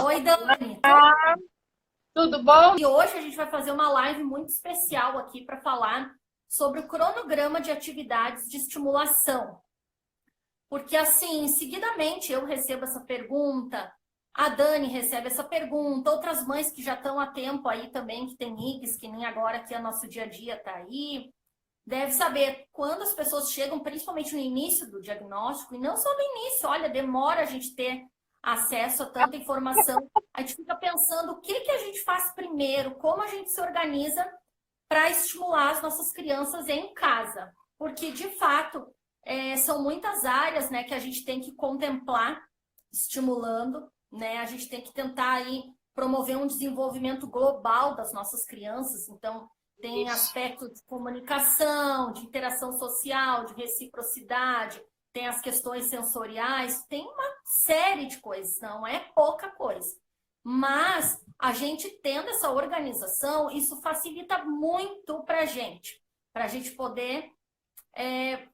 Oi, Dani. Ah, tudo bom? E hoje a gente vai fazer uma live muito especial aqui para falar sobre o cronograma de atividades de estimulação. Porque, assim, seguidamente eu recebo essa pergunta, a Dani recebe essa pergunta, outras mães que já estão há tempo aí também, que tem IGs, que nem agora que é nosso dia a dia está aí, deve saber quando as pessoas chegam, principalmente no início do diagnóstico, e não só no início, olha, demora a gente ter acesso a tanta informação, a gente fica pensando o que que a gente faz primeiro, como a gente se organiza para estimular as nossas crianças em casa. Porque, de fato, são muitas áreas, né, que a gente tem que contemplar estimulando, né? A gente tem que tentar aí promover um desenvolvimento global das nossas crianças. Então, tem aspectos de comunicação, de interação social, de reciprocidade, tem as questões sensoriais, tem uma série de coisas, não é pouca coisa. Mas a gente tendo essa organização, isso facilita muito para a gente poder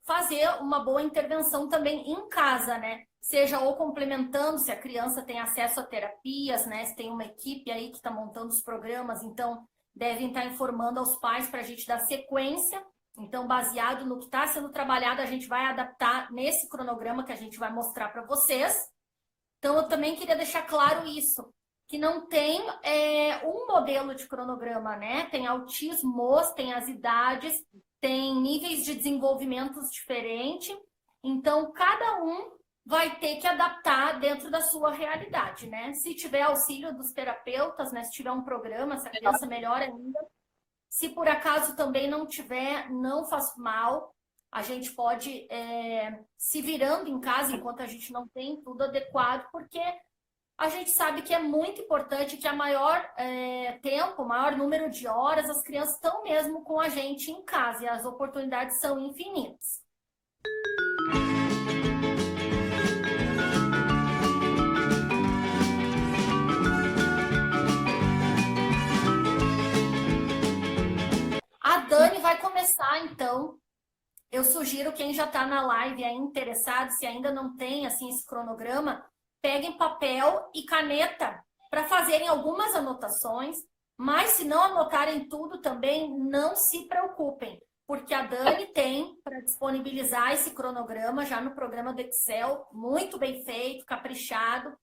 fazer uma boa intervenção também em casa, né? Seja ou complementando, se a criança tem acesso a terapias, né? Se tem uma equipe aí que está montando os programas, então devem estar informando aos pais para a gente dar sequência. Então, baseado no que está sendo trabalhado, a gente vai adaptar nesse cronograma que a gente vai mostrar para vocês. Então, eu também queria deixar claro isso, que não tem um modelo de cronograma, né? Tem autismos, tem as idades, tem níveis de desenvolvimentos diferentes. Então, cada um vai ter que adaptar dentro da sua realidade, né? Se tiver auxílio dos terapeutas, né? Se tiver um programa, essa criança melhor ainda. Se por acaso também não tiver, não faz mal. A gente pode se virando em casa enquanto a gente não tem tudo adequado, porque a gente sabe que é muito importante que a maior tempo, maior número de horas, as crianças estão mesmo com a gente em casa e as oportunidades são infinitas. A Dani vai começar, então. Eu sugiro quem já está na live aí interessado, se ainda não tem assim esse cronograma, peguem papel e caneta para fazerem algumas anotações, mas se não anotarem tudo também, não se preocupem, porque a Dani tem para disponibilizar esse cronograma já no programa do Excel, muito bem feito, caprichado.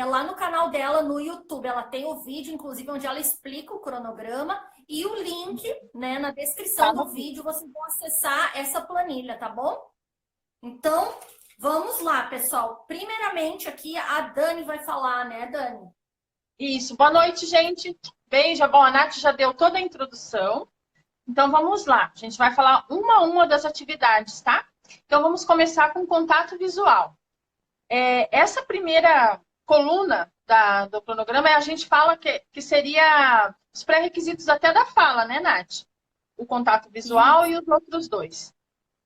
Lá no canal dela no YouTube, ela tem o vídeo, inclusive, onde ela explica o cronograma e o link, né, na descrição do vídeo, vocês vão acessar essa planilha, tá bom? Então, vamos lá, pessoal. Primeiramente, aqui a Dani vai falar, né, Dani? Isso. Boa noite, gente. Beija. Bom, a Nath já deu toda a introdução. Então, vamos lá. A gente vai falar uma a uma das atividades, tá? Então, vamos começar com contato visual. Essa primeira coluna do cronograma, a gente fala que seria os pré-requisitos até da fala, né, Nath? O contato visual e os outros dois.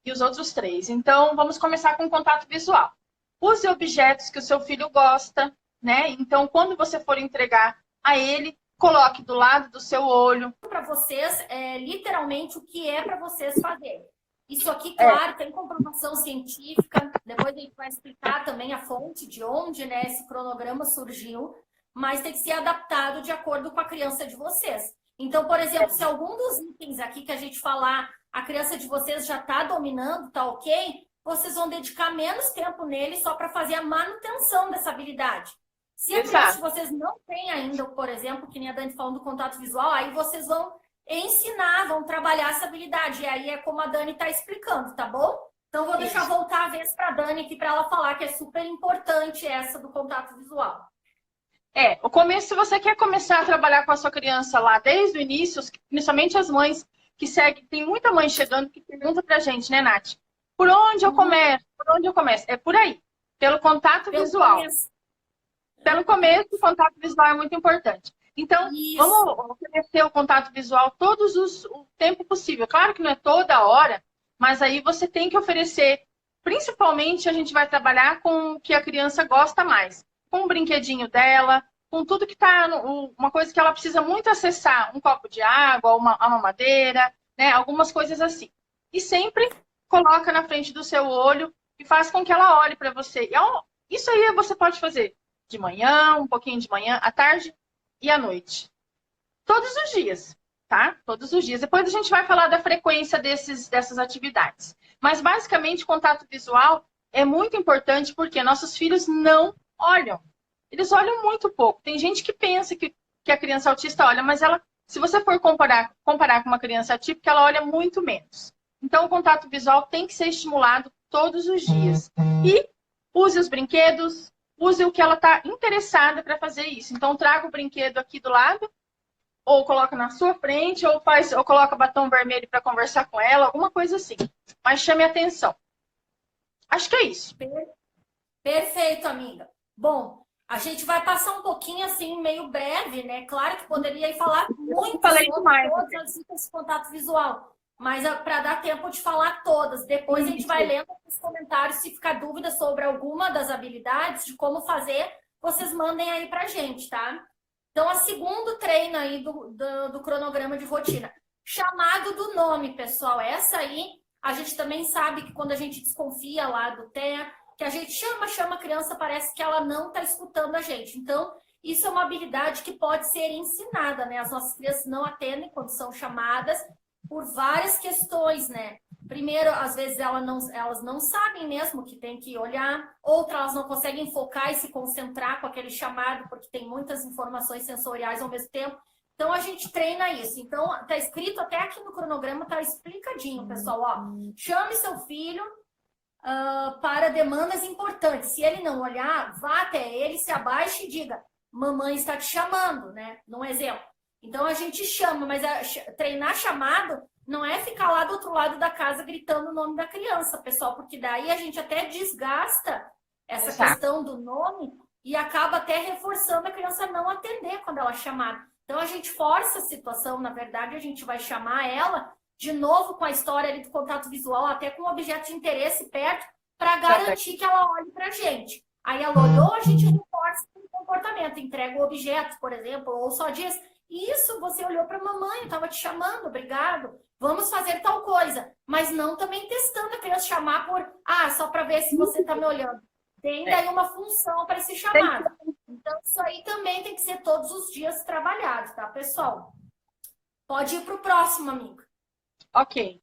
E os outros três. Então, vamos começar com o contato visual. Use objetos que o seu filho gosta, né? Então, quando você for entregar a ele, coloque do lado do seu olho. Para vocês, literalmente, o que é para vocês fazerem. Isso aqui, claro, tem comprovação científica. Depois a gente vai explicar também a fonte de onde, né, esse cronograma surgiu, mas tem que ser adaptado de acordo com a criança de vocês. Então, por exemplo, se algum dos itens aqui que a gente falar, a criança de vocês já está dominando, está ok, vocês vão dedicar menos tempo nele só para fazer a manutenção dessa habilidade. Se a criança de vocês não tem ainda, por exemplo, que nem a Dani falando do contato visual, aí vocês vão ensinar, vão trabalhar essa habilidade. E aí é como a Dani está explicando, tá bom? Então, vou deixar voltar a vez para a Dani aqui para ela falar que é super importante essa do contato visual. O começo, se você quer começar a trabalhar com a sua criança lá desde o início, principalmente as mães que seguem, tem muita mãe chegando que pergunta pra gente, né, Nath? Por onde eu começo? Por onde eu começo? É por aí, pelo contato visual. Pelo começo, o contato visual é muito importante. Então, vamos oferecer o contato visual o tempo possível. Claro que não é toda hora, mas aí você tem que oferecer. Principalmente, a gente vai trabalhar com o que a criança gosta mais. Com o brinquedinho dela, com tudo que está... Uma coisa que ela precisa muito acessar. Um copo de água, uma mamadeira, né? Algumas coisas assim. E sempre coloca na frente do seu olho e faz com que ela olhe para você. Isso aí você pode fazer de manhã, um pouquinho de manhã, à tarde e à noite. Todos os dias, tá? Todos os dias. Depois a gente vai falar da frequência dessas atividades. Mas, basicamente, contato visual é muito importante porque nossos filhos não olham. Eles olham muito pouco. Tem gente que pensa que a criança autista olha, mas ela, se você for comparar com uma criança atípica, ela olha muito menos. Então, o contato visual tem que ser estimulado todos os dias. E use os brinquedos, use o que ela está interessada para fazer isso. Então, traga o brinquedo aqui do lado, ou coloca na sua frente, ou coloca batom vermelho para conversar com ela, alguma coisa assim. Mas chame atenção. Acho que é isso. Perfeito, amiga. Bom, a gente vai passar um pouquinho assim, meio breve, né? Claro que poderia ir falar muito sobre todas as dicas de contato visual, mas para dar tempo de falar todas. Depois a gente vai lendo os comentários, se ficar dúvida sobre alguma das habilidades, de como fazer, vocês mandem aí pra gente, tá? Então, o segundo treino aí do cronograma de rotina. Chamado do nome, pessoal. Essa aí, a gente também sabe que quando a gente desconfia lá do TEA, que a gente chama a criança, parece que ela não está escutando a gente. Então, isso é uma habilidade que pode ser ensinada, né? As nossas crianças não atendem quando são chamadas por várias questões, né? Primeiro, às vezes elas não sabem mesmo que tem que olhar, outras elas não conseguem focar e se concentrar com aquele chamado, porque tem muitas informações sensoriais ao mesmo tempo. Então, a gente treina isso. Então, tá escrito até aqui no cronograma, tá explicadinho, pessoal. Ó, chame seu filho para demandas importantes. Se ele não olhar, vá até ele, se abaixe e diga, mamãe está te chamando, né? Num exemplo. Então, a gente chama, mas treinar chamado não é ficar lá do outro lado da casa gritando o nome da criança, pessoal, porque daí a gente até desgasta essa questão do nome e acaba até reforçando a criança a não atender quando ela é chamada. Então, a gente força a situação, na verdade, a gente vai chamar ela de novo com a história ali do contato visual, até com um objeto de interesse perto, para garantir que ela olhe para a gente. Aí ela olhou, a gente reforça o comportamento, entrega o objeto, por exemplo, ou só diz, isso, você olhou para a mamãe, estava te chamando, obrigado, vamos fazer tal coisa. Mas não também testando a criança chamar por, só para ver se você está me olhando. Tem daí uma função para esse chamado. Então, isso aí também tem que ser todos os dias trabalhado, tá, pessoal? Pode ir para o próximo, amigo. Ok.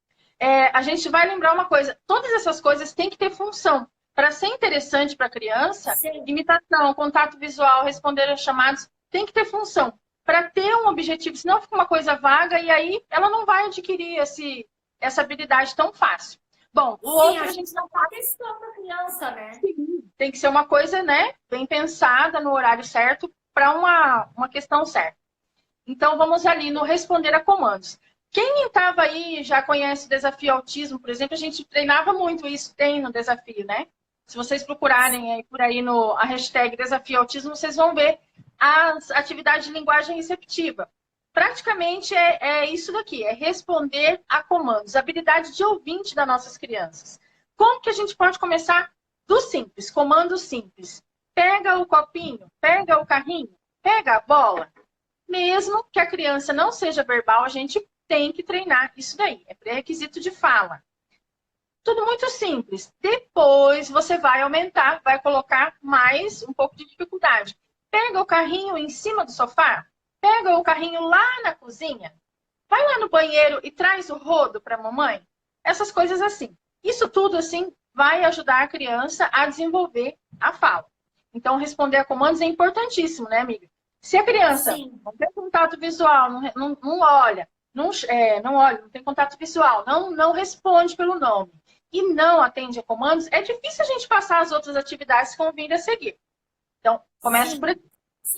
A gente vai lembrar uma coisa, todas essas coisas têm que ter função. Para ser interessante para a criança, imitação, contato visual, responder aos chamados, tem que ter função. Para ter um objetivo, senão fica uma coisa vaga e aí ela não vai adquirir essa habilidade tão fácil. Bom, o outro a gente não está testando a criança, né? Sim, tem que ser uma coisa, né, bem pensada no horário certo para uma questão certa. Então, vamos ali no responder a comandos. Quem estava aí já conhece o Desafio Autismo, por exemplo, a gente treinava muito isso, tem no desafio, né? Se vocês procurarem aí por aí a hashtag Desafio Autismo, vocês vão ver as atividades de linguagem receptiva. Praticamente é isso daqui, é responder a comandos, habilidade de ouvinte das nossas crianças. Como que a gente pode começar? Do simples, comando simples. Pega o copinho, pega o carrinho, pega a bola. Mesmo que a criança não seja verbal, a gente tem que treinar isso daí. É pré-requisito de fala. Tudo muito simples. Depois você vai aumentar, vai colocar mais um pouco de dificuldade. Pega o carrinho em cima do sofá. Pega o carrinho lá na cozinha. Vai lá no banheiro e traz o rodo para a mamãe. Essas coisas assim. Isso tudo assim vai ajudar a criança a desenvolver a fala. Então, responder a comandos é importantíssimo, né, amiga? Se a criança não tem contato visual, não olha, não olha, não tem contato visual, não responde pelo nome e não atende a comandos, é difícil a gente passar as outras atividades que vão vir a seguir. Então, comece por aqui.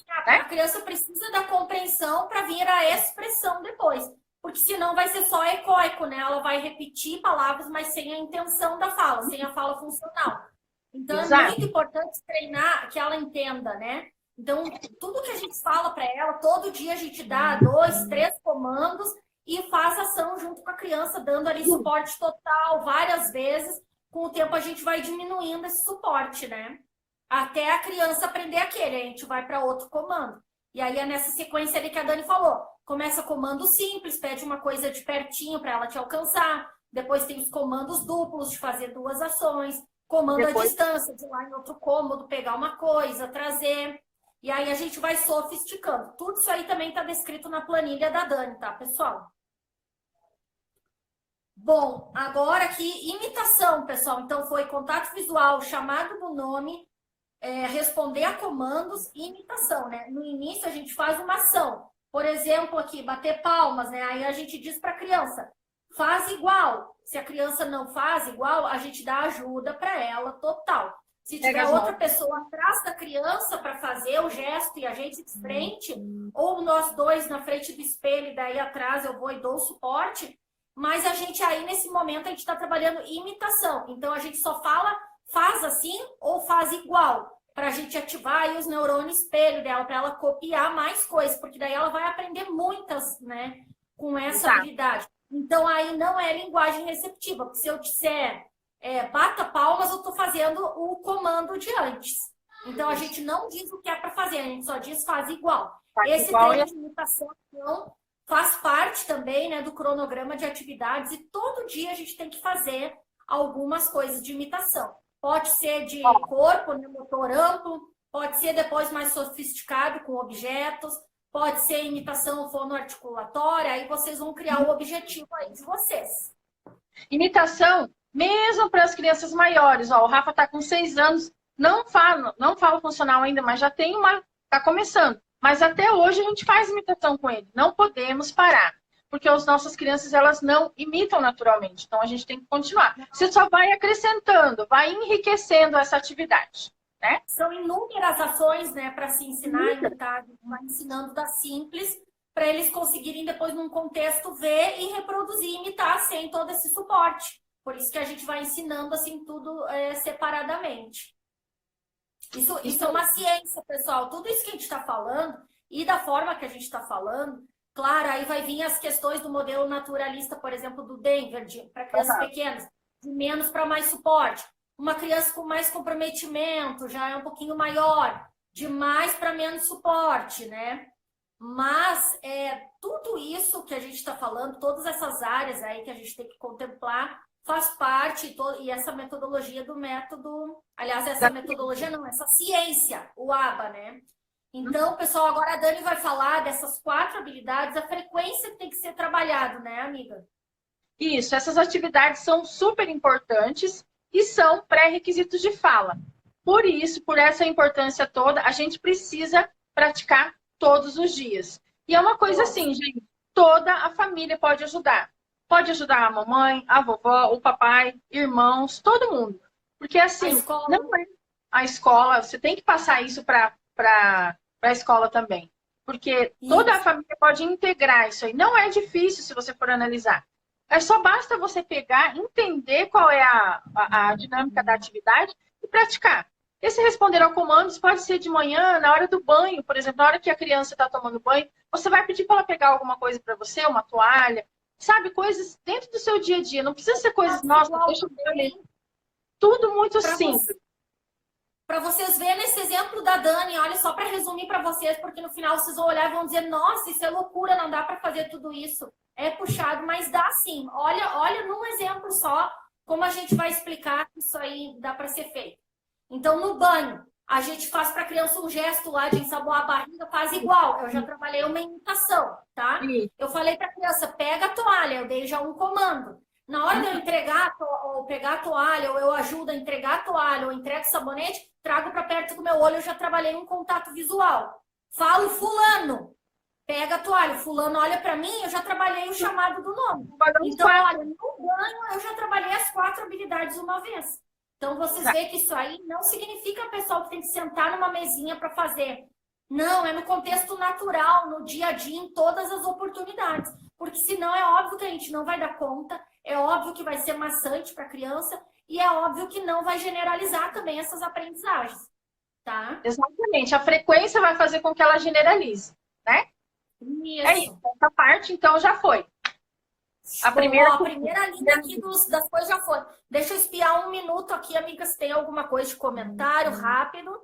A criança precisa da compreensão para vir a expressão depois. Porque senão vai ser só ecoico, né? Ela vai repetir palavras, mas sem a intenção da fala, sem a fala funcional. Então, é muito importante treinar que ela entenda, né? Então, tudo que a gente fala para ela, todo dia a gente dá 2, 3 comandos e faz ação junto com a criança, dando ali suporte total várias vezes. Com o tempo a gente vai diminuindo esse suporte, né? Até a criança aprender aquele, a gente vai para outro comando. E aí é nessa sequência ali que a Dani falou. Começa comando simples, pede uma coisa de pertinho para ela te alcançar. Depois tem os comandos duplos, de fazer 2 ações. comando à Depois, distância, de ir lá em outro cômodo, pegar uma coisa, trazer. E aí a gente vai sofisticando. Tudo isso aí também está descrito na planilha da Dani, tá, pessoal? Bom, agora aqui, imitação, pessoal. Então, foi contato visual, chamado do nome, responder a comandos e imitação, né? No início, a gente faz uma ação. Por exemplo, aqui, bater palmas, né? Aí a gente diz para a criança, faz igual. Se a criança não faz igual, a gente dá ajuda para ela total. Se tiver outra pessoa atrás da criança para fazer o gesto e a gente de frente, ou nós dois na frente do espelho e daí atrás eu vou e dou o suporte, mas a gente aí, nesse momento, a gente está trabalhando imitação. Então, a gente só fala, faz assim ou faz igual, para a gente ativar aí os neurônios espelho dela, para ela copiar mais coisas, porque daí ela vai aprender muitas, né, com essa habilidade. Então, aí não é linguagem receptiva, porque se eu disser bata palmas, eu estou fazendo o comando de antes. Então, a gente não diz o que é para fazer, a gente só diz faz igual. Esse treino de imitação, então, faz parte também, né, do cronograma de atividades e todo dia a gente tem que fazer algumas coisas de imitação. Pode ser de corpo, né, motor amplo, pode ser depois mais sofisticado com objetos, pode ser imitação fonoarticulatória, aí vocês vão criar o objetivo aí de vocês. Imitação, mesmo para as crianças maiores. Ó, o Rafa está com 6 anos, não fala funcional ainda, mas já tem está começando. Mas até hoje a gente faz imitação com ele. Não podemos parar. Porque as nossas crianças, elas não imitam naturalmente. Então, a gente tem que continuar. Você só vai acrescentando, vai enriquecendo essa atividade, né? São inúmeras ações, né, para se ensinar a imitar. Vai ensinando da simples, para eles conseguirem depois, num contexto, ver e reproduzir, imitar sem todo esse suporte. Por isso que a gente vai ensinando, assim, tudo separadamente. Isso é uma ciência, pessoal. Tudo isso que a gente está falando e da forma que a gente está falando, claro, aí vai vir as questões do modelo naturalista, por exemplo, do Denver, para crianças pequenas, de menos para mais suporte. Uma criança com mais comprometimento já é um pouquinho maior, de mais para menos suporte, né? Mas tudo isso que a gente está falando, todas essas áreas aí que a gente tem que contemplar, faz parte, e essa metodologia do método, aliás, essa metodologia não, essa ciência, o ABA, né? Então, pessoal, agora a Dani vai falar dessas 4 habilidades, a frequência que tem que ser trabalhado, né, amiga? Isso, essas atividades são super importantes e são pré-requisitos de fala. Por isso, por essa importância toda, a gente precisa praticar todos os dias. E é uma coisa assim, gente, toda a família pode ajudar. Pode ajudar a mamãe, a vovó, o papai, irmãos, todo mundo. Porque assim, não é a escola, você tem que passar isso para a escola também. Porque toda a família pode integrar isso aí. Não é difícil se você for analisar. Só basta você pegar, entender qual é a dinâmica da atividade e praticar. Esse responder ao comandos pode ser de manhã, na hora do banho, por exemplo, na hora que a criança está tomando banho, você vai pedir para ela pegar alguma coisa para você, uma toalha, sabe? Coisas dentro do seu dia a dia. Não precisa ser coisas, nossa, deixa eu ver. Tudo muito simples. Para vocês verem esse exemplo da Dani, olha, só para resumir para vocês, porque no final vocês vão olhar e vão dizer, nossa, isso é loucura, não dá para fazer tudo isso. É puxado, mas dá sim. Olha num exemplo só como a gente vai explicar que isso aí dá para ser feito. Então, no banho, a gente faz para a criança um gesto lá de ensaboar a barriga, faz igual. Eu já trabalhei uma imitação, tá? Eu falei para a criança, pega a toalha, eu dei já um comando. Na hora de eu entregar, ou pegar a toalha, ou eu ajudo a entregar a toalha, ou entrego o sabonete, trago para perto do meu olho, eu já trabalhei um contato visual. Falo fulano, pega a toalha, fulano olha para mim, eu já trabalhei o chamado do nome. Então, olha, no banho eu já trabalhei as 4 habilidades uma vez. Então, vocês veem que isso aí não significa, pessoal, que tem que sentar numa mesinha para fazer. Não, é no contexto natural, no dia a dia, em todas as oportunidades. Porque senão é óbvio que a gente não vai dar conta, é óbvio que vai ser maçante para a criança e é óbvio que não vai generalizar também essas aprendizagens, tá? Exatamente. A frequência vai fazer com que ela generalize, né? Isso. É isso. Essa parte, então, já foi. A primeira linha aqui das coisas já foi. Deixa eu espiar 1 minuto aqui, amigas, se tem alguma coisa de comentário rápido.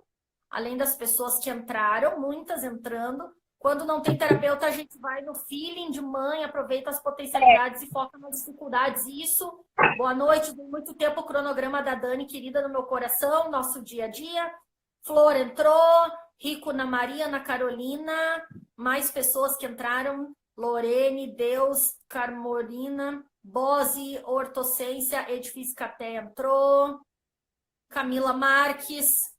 Além das pessoas que entraram, muitas entrando. Quando não tem terapeuta, a gente vai no feeling de mãe, aproveita as potencialidades e foca nas dificuldades. Isso, boa noite, tem muito tempo o cronograma da Dani, querida no meu coração, nosso dia a dia. Flor entrou, Rico na Maria, na Carolina, mais pessoas que entraram, Lorene, Deus, Carmolina, Bose, Hortocência, Edifício Caté entrou, Camila Marques.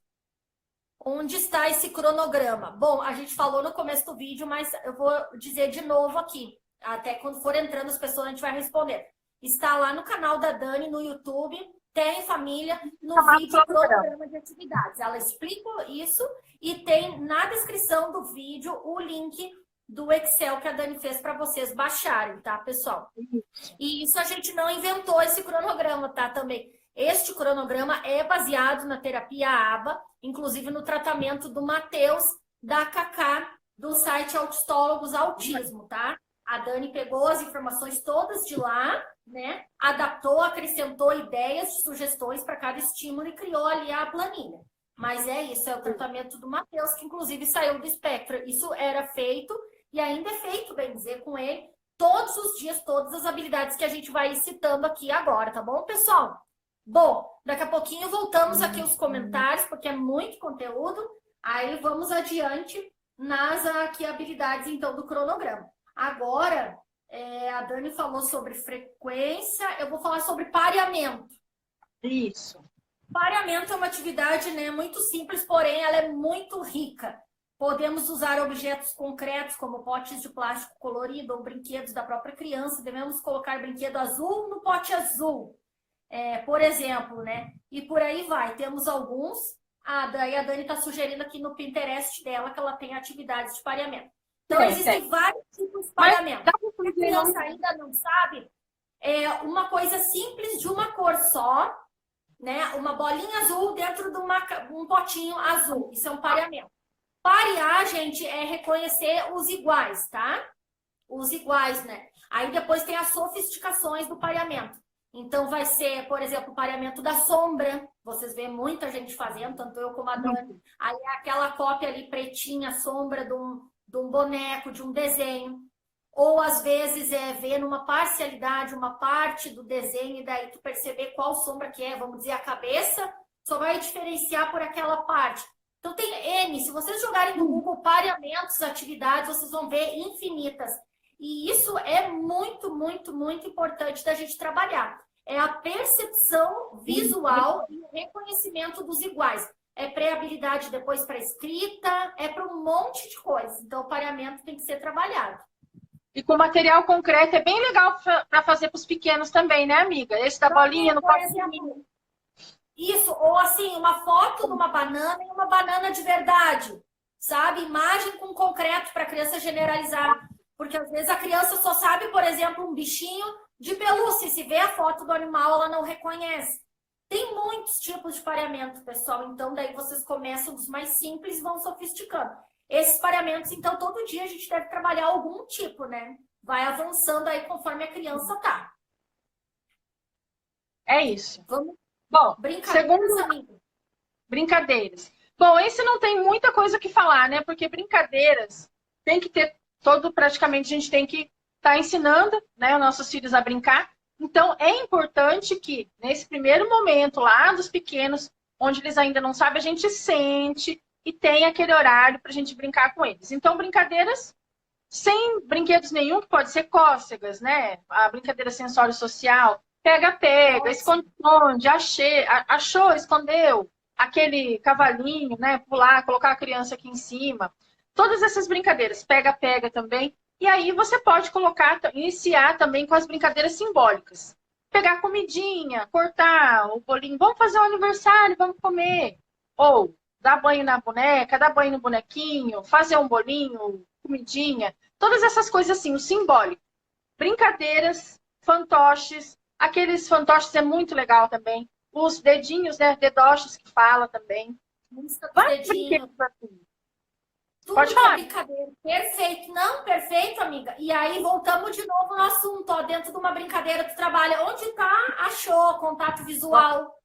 Onde está esse cronograma? Bom, a gente falou no começo do vídeo, mas eu vou dizer de novo aqui. Até quando for entrando as pessoas, a gente vai responder. Está lá no canal da Dani, no YouTube, tem família, no vídeo cronograma de atividades. Ela explica isso e tem na descrição do vídeo o link do Excel que a Dani fez para vocês baixarem, tá, pessoal? E isso a gente não inventou esse cronograma, tá, também. Este cronograma é baseado na terapia ABA, inclusive no tratamento do Matheus, da Cacá, do site Autistólogos Autismo, tá? A Dani pegou as informações todas de lá, né? Adaptou, acrescentou ideias, sugestões para cada estímulo e criou ali a planilha. Mas é isso, é o tratamento do Matheus, que inclusive saiu do espectro. Isso era feito e ainda é feito, bem dizer, com ele, todos os dias, todas as habilidades que a gente vai citando aqui agora, tá bom, pessoal? Bom, daqui a pouquinho voltamos aqui os comentários, porque é muito conteúdo. Aí vamos adiante nas aqui habilidades, então, do cronograma. Agora, a Dani falou sobre frequência, eu vou falar sobre pareamento. Isso. Pareamento é uma atividade, né, muito simples, porém ela é muito rica. Podemos usar objetos concretos, como potes de plástico colorido ou brinquedos da própria criança. Devemos colocar brinquedo azul no pote azul. Por exemplo, né? E por aí vai. Temos alguns. Daí a Dani está sugerindo aqui no Pinterest dela que ela tem atividades de pareamento. Então, existem vários tipos de pareamento. Se a criança ainda não sabe, uma coisa simples de uma cor só, né? Uma bolinha azul dentro de um potinho azul. Isso é um pareamento. Parear, gente, é reconhecer os iguais, tá? Os iguais, né? Aí depois tem as sofisticações do pareamento. Então, vai ser, por exemplo, o pareamento da sombra. Vocês vêem muita gente fazendo, tanto eu como a Dani. Aí é aquela cópia ali pretinha, sombra de um boneco, de um desenho. Ou, às vezes, ver numa parcialidade, uma parte do desenho, e daí tu perceber qual sombra que é. Vamos dizer, a cabeça só vai diferenciar por aquela parte. Então, tem N. Se vocês jogarem no Google pareamentos, atividades, vocês vão ver infinitas. E isso é muito, muito, muito importante da gente trabalhar. É a percepção visual e o reconhecimento dos iguais. É pré-habilidade depois para escrita, é para um monte de coisa. Então, o pareamento tem que ser trabalhado. E com material concreto é bem legal para fazer para os pequenos também, né, amiga? Esse da bolinha no exemplo, isso, ou assim, uma foto de uma banana e uma banana de verdade, sabe? Imagem com concreto para a criança generalizar. Porque às vezes a criança só sabe, por exemplo, um bichinho de pelúcia. E se vê a foto do animal, ela não reconhece. Tem muitos tipos de pareamento, pessoal. Então, daí vocês começam dos mais simples e vão sofisticando. Esses pareamentos, então, todo dia a gente deve trabalhar algum tipo, né? Vai avançando aí conforme a criança tá. É isso. Vamos. Bom, Brincadeiras, amigo. Brincadeiras. Bom, esse não tem muita coisa que falar, né? Porque brincadeiras tem que ter praticamente a gente tem que estar ensinando, né, os nossos filhos a brincar. Então, é importante que, nesse primeiro momento lá dos pequenos, onde eles ainda não sabem, a gente sente e tem aquele horário para a gente brincar com eles. Então, brincadeiras sem brinquedos nenhum, que pode ser cócegas, né? A brincadeira sensório-social, pega-pega, esconde-esconde, achou, escondeu, aquele cavalinho, né? Pular, colocar a criança aqui em cima. Todas essas brincadeiras, pega-pega também. E aí você pode iniciar também com as brincadeiras simbólicas. Pegar comidinha, cortar o bolinho, vamos fazer um aniversário, vamos comer. Ou dar banho na boneca, dar banho no bonequinho, fazer um bolinho, comidinha. Todas essas coisas assim, o simbólico. Brincadeiras, fantoches. Aqueles fantoches é muito legal também. Os dedinhos, né? Dedoches que fala também. Vários brinquedos assim. Tudo pode falar. Brincadeira. Perfeito. Não, perfeito, amiga. E aí, voltamos de novo no assunto, ó, dentro de uma brincadeira tu trabalha. Onde tá? Achou, contato visual,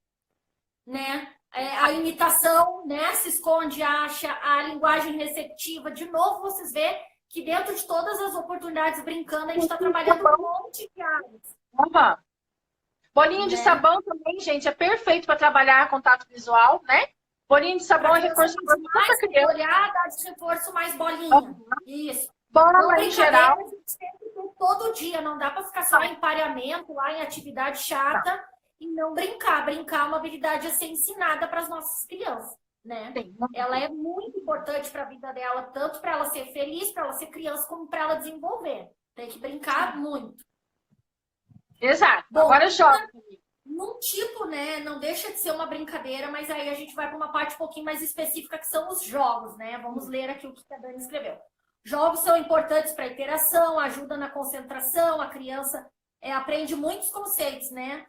né? A imitação, né? Se esconde, acha, a linguagem receptiva. De novo, vocês vê que dentro de todas as oportunidades brincando, a gente está trabalhando um monte de áreas. Uhum. Bolinho de Né? sabão também, gente, é perfeito para trabalhar contato visual, né? Bolinho de sabão é reforço mais criança. olhar, dá de reforço mais bolinha. Isso. Bola em geral. A gente tem que ter todo dia, não dá para ficar só em pareamento, lá em atividade chata e não brincar. Brincar é uma habilidade a ser ensinada para as nossas crianças, né? Sim. Ela é muito importante para a vida dela, tanto para ela ser feliz, para ela ser criança, como para ela desenvolver. Tem que brincar muito. Exato. Bom, agora joga. Num tipo, né, não deixa de ser uma brincadeira, mas aí a gente vai para uma parte um pouquinho mais específica, que são os jogos, né? Vamos ler aqui o que a Dani escreveu. Jogos são importantes para a interação, ajuda na concentração, a criança aprende muitos conceitos, né?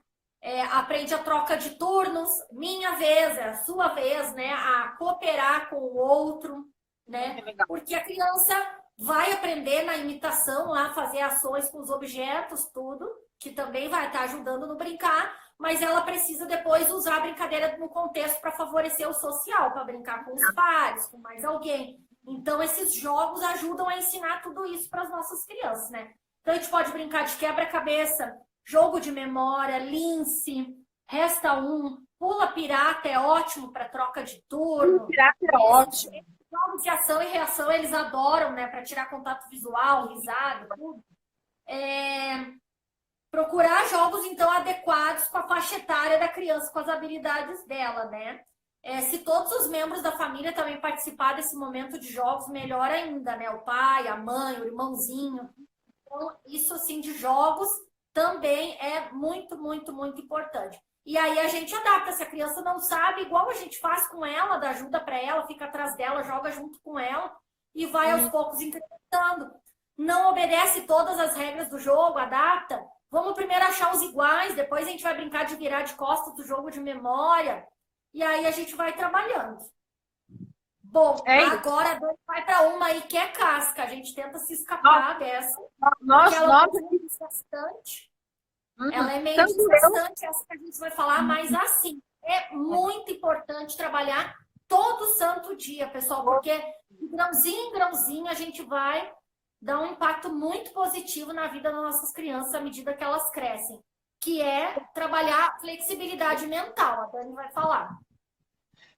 Aprende a troca de turnos, minha vez, é a sua vez, né? A cooperar com o outro, né? Porque a criança vai aprender na imitação, lá, fazer ações com os objetos, tudo, que também vai estar ajudando no brincar, mas ela precisa depois usar a brincadeira no contexto para favorecer o social, para brincar com os pares, com mais alguém. Então, esses jogos ajudam a ensinar tudo isso para as nossas crianças, né? Então, a gente pode brincar de quebra-cabeça, jogo de memória, lince, resta um, pula pirata é ótimo para troca de turno. Pula pirata é ótimo. Jogos de ação e reação, eles adoram, né? Para tirar contato visual, risada, tudo. Procurar jogos, então, adequados com a faixa etária da criança, com as habilidades dela, né? Se todos os membros da família também participar desse momento de jogos, melhor ainda, né? O pai, a mãe, o irmãozinho. Então, isso, assim, de jogos também é muito, muito, muito importante. E aí a gente adapta. Se a criança não sabe, igual a gente faz com ela, dá ajuda para ela, fica atrás dela, joga junto com ela e vai aos poucos incrementando. Não obedece todas as regras do jogo, adapta. Vamos primeiro achar os iguais, depois a gente vai brincar de virar de costas do jogo de memória. E aí a gente vai trabalhando. Bom, agora a Dani vai para uma aí que é casca. A gente tenta se escapar dessa. Nossa, ela é meio desgastante. Ela é meio desgastante, essa que a gente vai falar, mas assim, é muito importante trabalhar todo santo dia, pessoal, porque de grãozinho em grãozinho a gente vai dar um impacto muito positivo na vida das nossas crianças à medida que elas crescem, que é trabalhar flexibilidade mental. A Dani vai falar.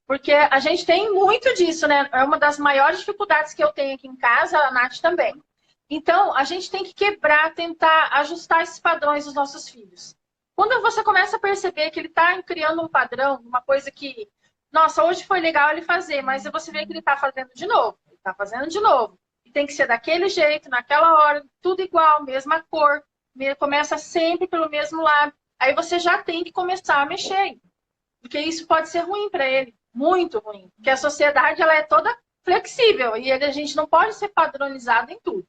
Porque a gente tem muito disso, né? É uma das maiores dificuldades que eu tenho aqui em casa, a Nath também. Então, a gente tem que quebrar, tentar ajustar esses padrões dos nossos filhos. Quando você começa a perceber que ele está criando um padrão, uma coisa que, nossa, hoje foi legal ele fazer, mas você vê que ele está fazendo de novo. Ele está fazendo de novo. E tem que ser daquele jeito, naquela hora, tudo igual, mesma cor. Começa sempre pelo mesmo lado. Aí você já tem que começar a mexer. Porque isso pode ser ruim para ele. Muito ruim. Porque a sociedade ela é toda flexível. E a gente não pode ser padronizado em tudo.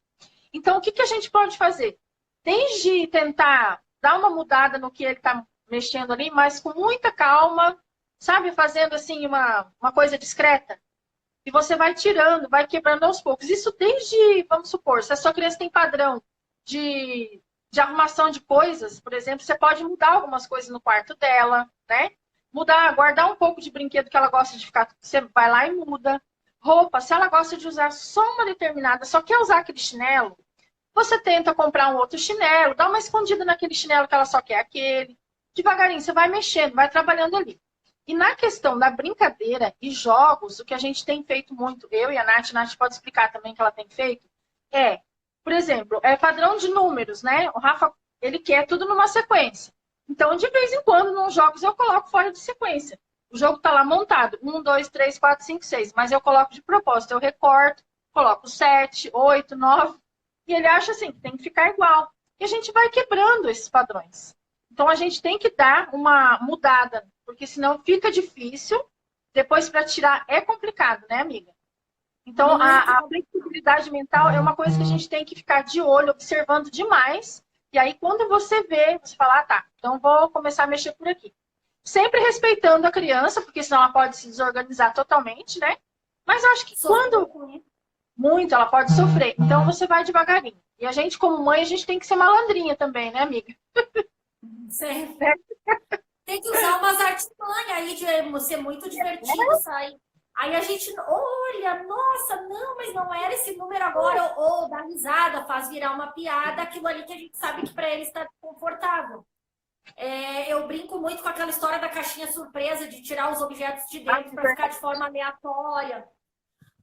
Então, o que a gente pode fazer? Desde tentar dar uma mudada no que ele está mexendo ali, mas com muita calma, sabe? Fazendo assim uma coisa discreta. E você vai tirando, vai quebrando aos poucos. Isso desde, vamos supor, se a sua criança tem padrão de arrumação de coisas, por exemplo, você pode mudar algumas coisas no quarto dela, né? Mudar, guardar um pouco de brinquedo que ela gosta de ficar, você vai lá e muda. Roupa, se ela gosta de usar só uma determinada, só quer usar aquele chinelo, você tenta comprar um outro chinelo, dá uma escondida naquele chinelo que ela só quer aquele. Devagarinho, você vai mexendo, vai trabalhando ali. E na questão da brincadeira e jogos, o que a gente tem feito muito, eu e a Nath pode explicar também que ela tem feito, por exemplo, padrão de números, né? O Rafa, ele quer tudo numa sequência. Então, de vez em quando, nos jogos, eu coloco fora de sequência. O jogo está lá montado, 1, 2, 3, 4, 5, 6, mas eu coloco de propósito, eu recorto, coloco 7, 8, 9, e ele acha assim, que tem que ficar igual. E a gente vai quebrando esses padrões. Então, a gente tem que dar uma mudada, porque senão fica difícil, depois para tirar é complicado, né, amiga? Então, a flexibilidade mental é uma coisa que a gente tem que ficar de olho, observando demais, e aí quando você vê, você fala, tá, então vou começar a mexer por aqui. Sempre respeitando a criança, porque senão ela pode se desorganizar totalmente, né? Mas eu acho que quando muito, ela pode sofrer. Então você vai devagarinho. E a gente, como mãe, a gente tem que ser malandrinha também, né, amiga? Sempre. Tem que usar umas artimanhas aí de ser muito divertido, sair Aí a gente, olha, nossa, não, mas não era esse número agora, ou dá risada, faz virar uma piada, aquilo ali que a gente sabe que para ele está desconfortável. Eu brinco muito com aquela história da caixinha surpresa, de tirar os objetos de dentro para ficar de forma aleatória.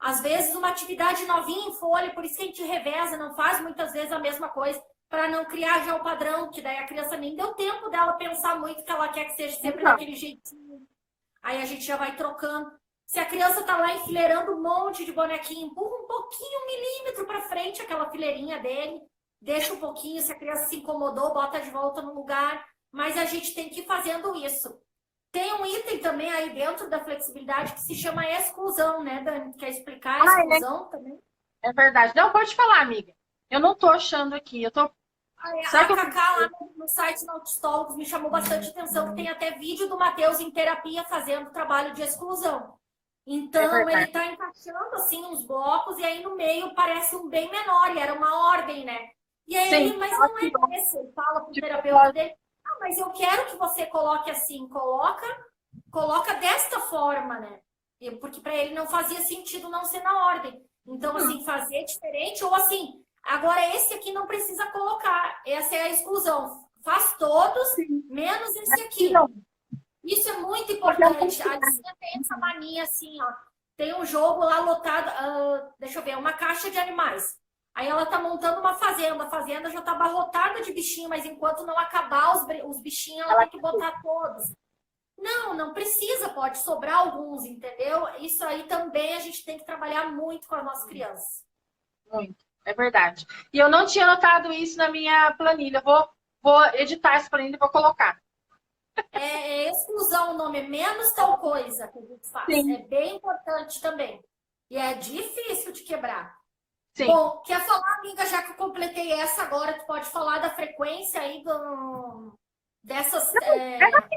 Às vezes, uma atividade novinha em folha, por isso que a gente reveza, não faz muitas vezes a mesma coisa, para não criar já o padrão, que daí a criança nem deu tempo dela pensar muito que ela quer que seja sempre daquele jeitinho. Aí a gente já vai trocando. Se a criança tá lá enfileirando um monte de bonequinho, empurra um pouquinho, 1 milímetro para frente aquela fileirinha dele, deixa um pouquinho, se a criança se incomodou, bota de volta no lugar. Mas a gente tem que ir fazendo isso. Tem um item também aí dentro da flexibilidade que se chama exclusão, né, Dani? Quer explicar a exclusão também? É verdade. Não, pode falar, amiga. Eu não tô achando aqui. Eu tô. A Cacá lá no site Nautistólogos me chamou bastante atenção, que tem até vídeo do Matheus em terapia fazendo trabalho de exclusão. Então, ele tá encaixando, assim, uns blocos, e aí no meio parece um bem menor, e era uma ordem, né? E aí ele, mas não é esse, ele fala pro terapeuta dele, mas eu quero que você coloque assim, coloca desta forma, né? Porque para ele não fazia sentido não ser na ordem. Então, assim, fazer diferente, ou assim, agora esse aqui não precisa colocar, essa é a exclusão. Faz todos, menos esse aqui. Isso é muito importante. A Alicinha tem essa mania assim, ó. Tem um jogo lá lotado, deixa eu ver, uma caixa de animais. Aí ela tá montando uma fazenda. A fazenda já tá abarrotada de bichinho, mas enquanto não acabar os bichinhos, ela tem que botar todos. Não precisa, pode sobrar alguns, entendeu? Isso aí também a gente tem que trabalhar muito com as nossas crianças. Muito, é verdade. E eu não tinha notado isso na minha planilha. Vou editar essa planilha e vou colocar. É exclusão o nome, é menos tal coisa que a gente faz. Sim. É bem importante também. E é difícil de quebrar. Sim. Bom, quer falar, amiga, já que eu completei essa agora, tu pode falar da frequência aí dessas...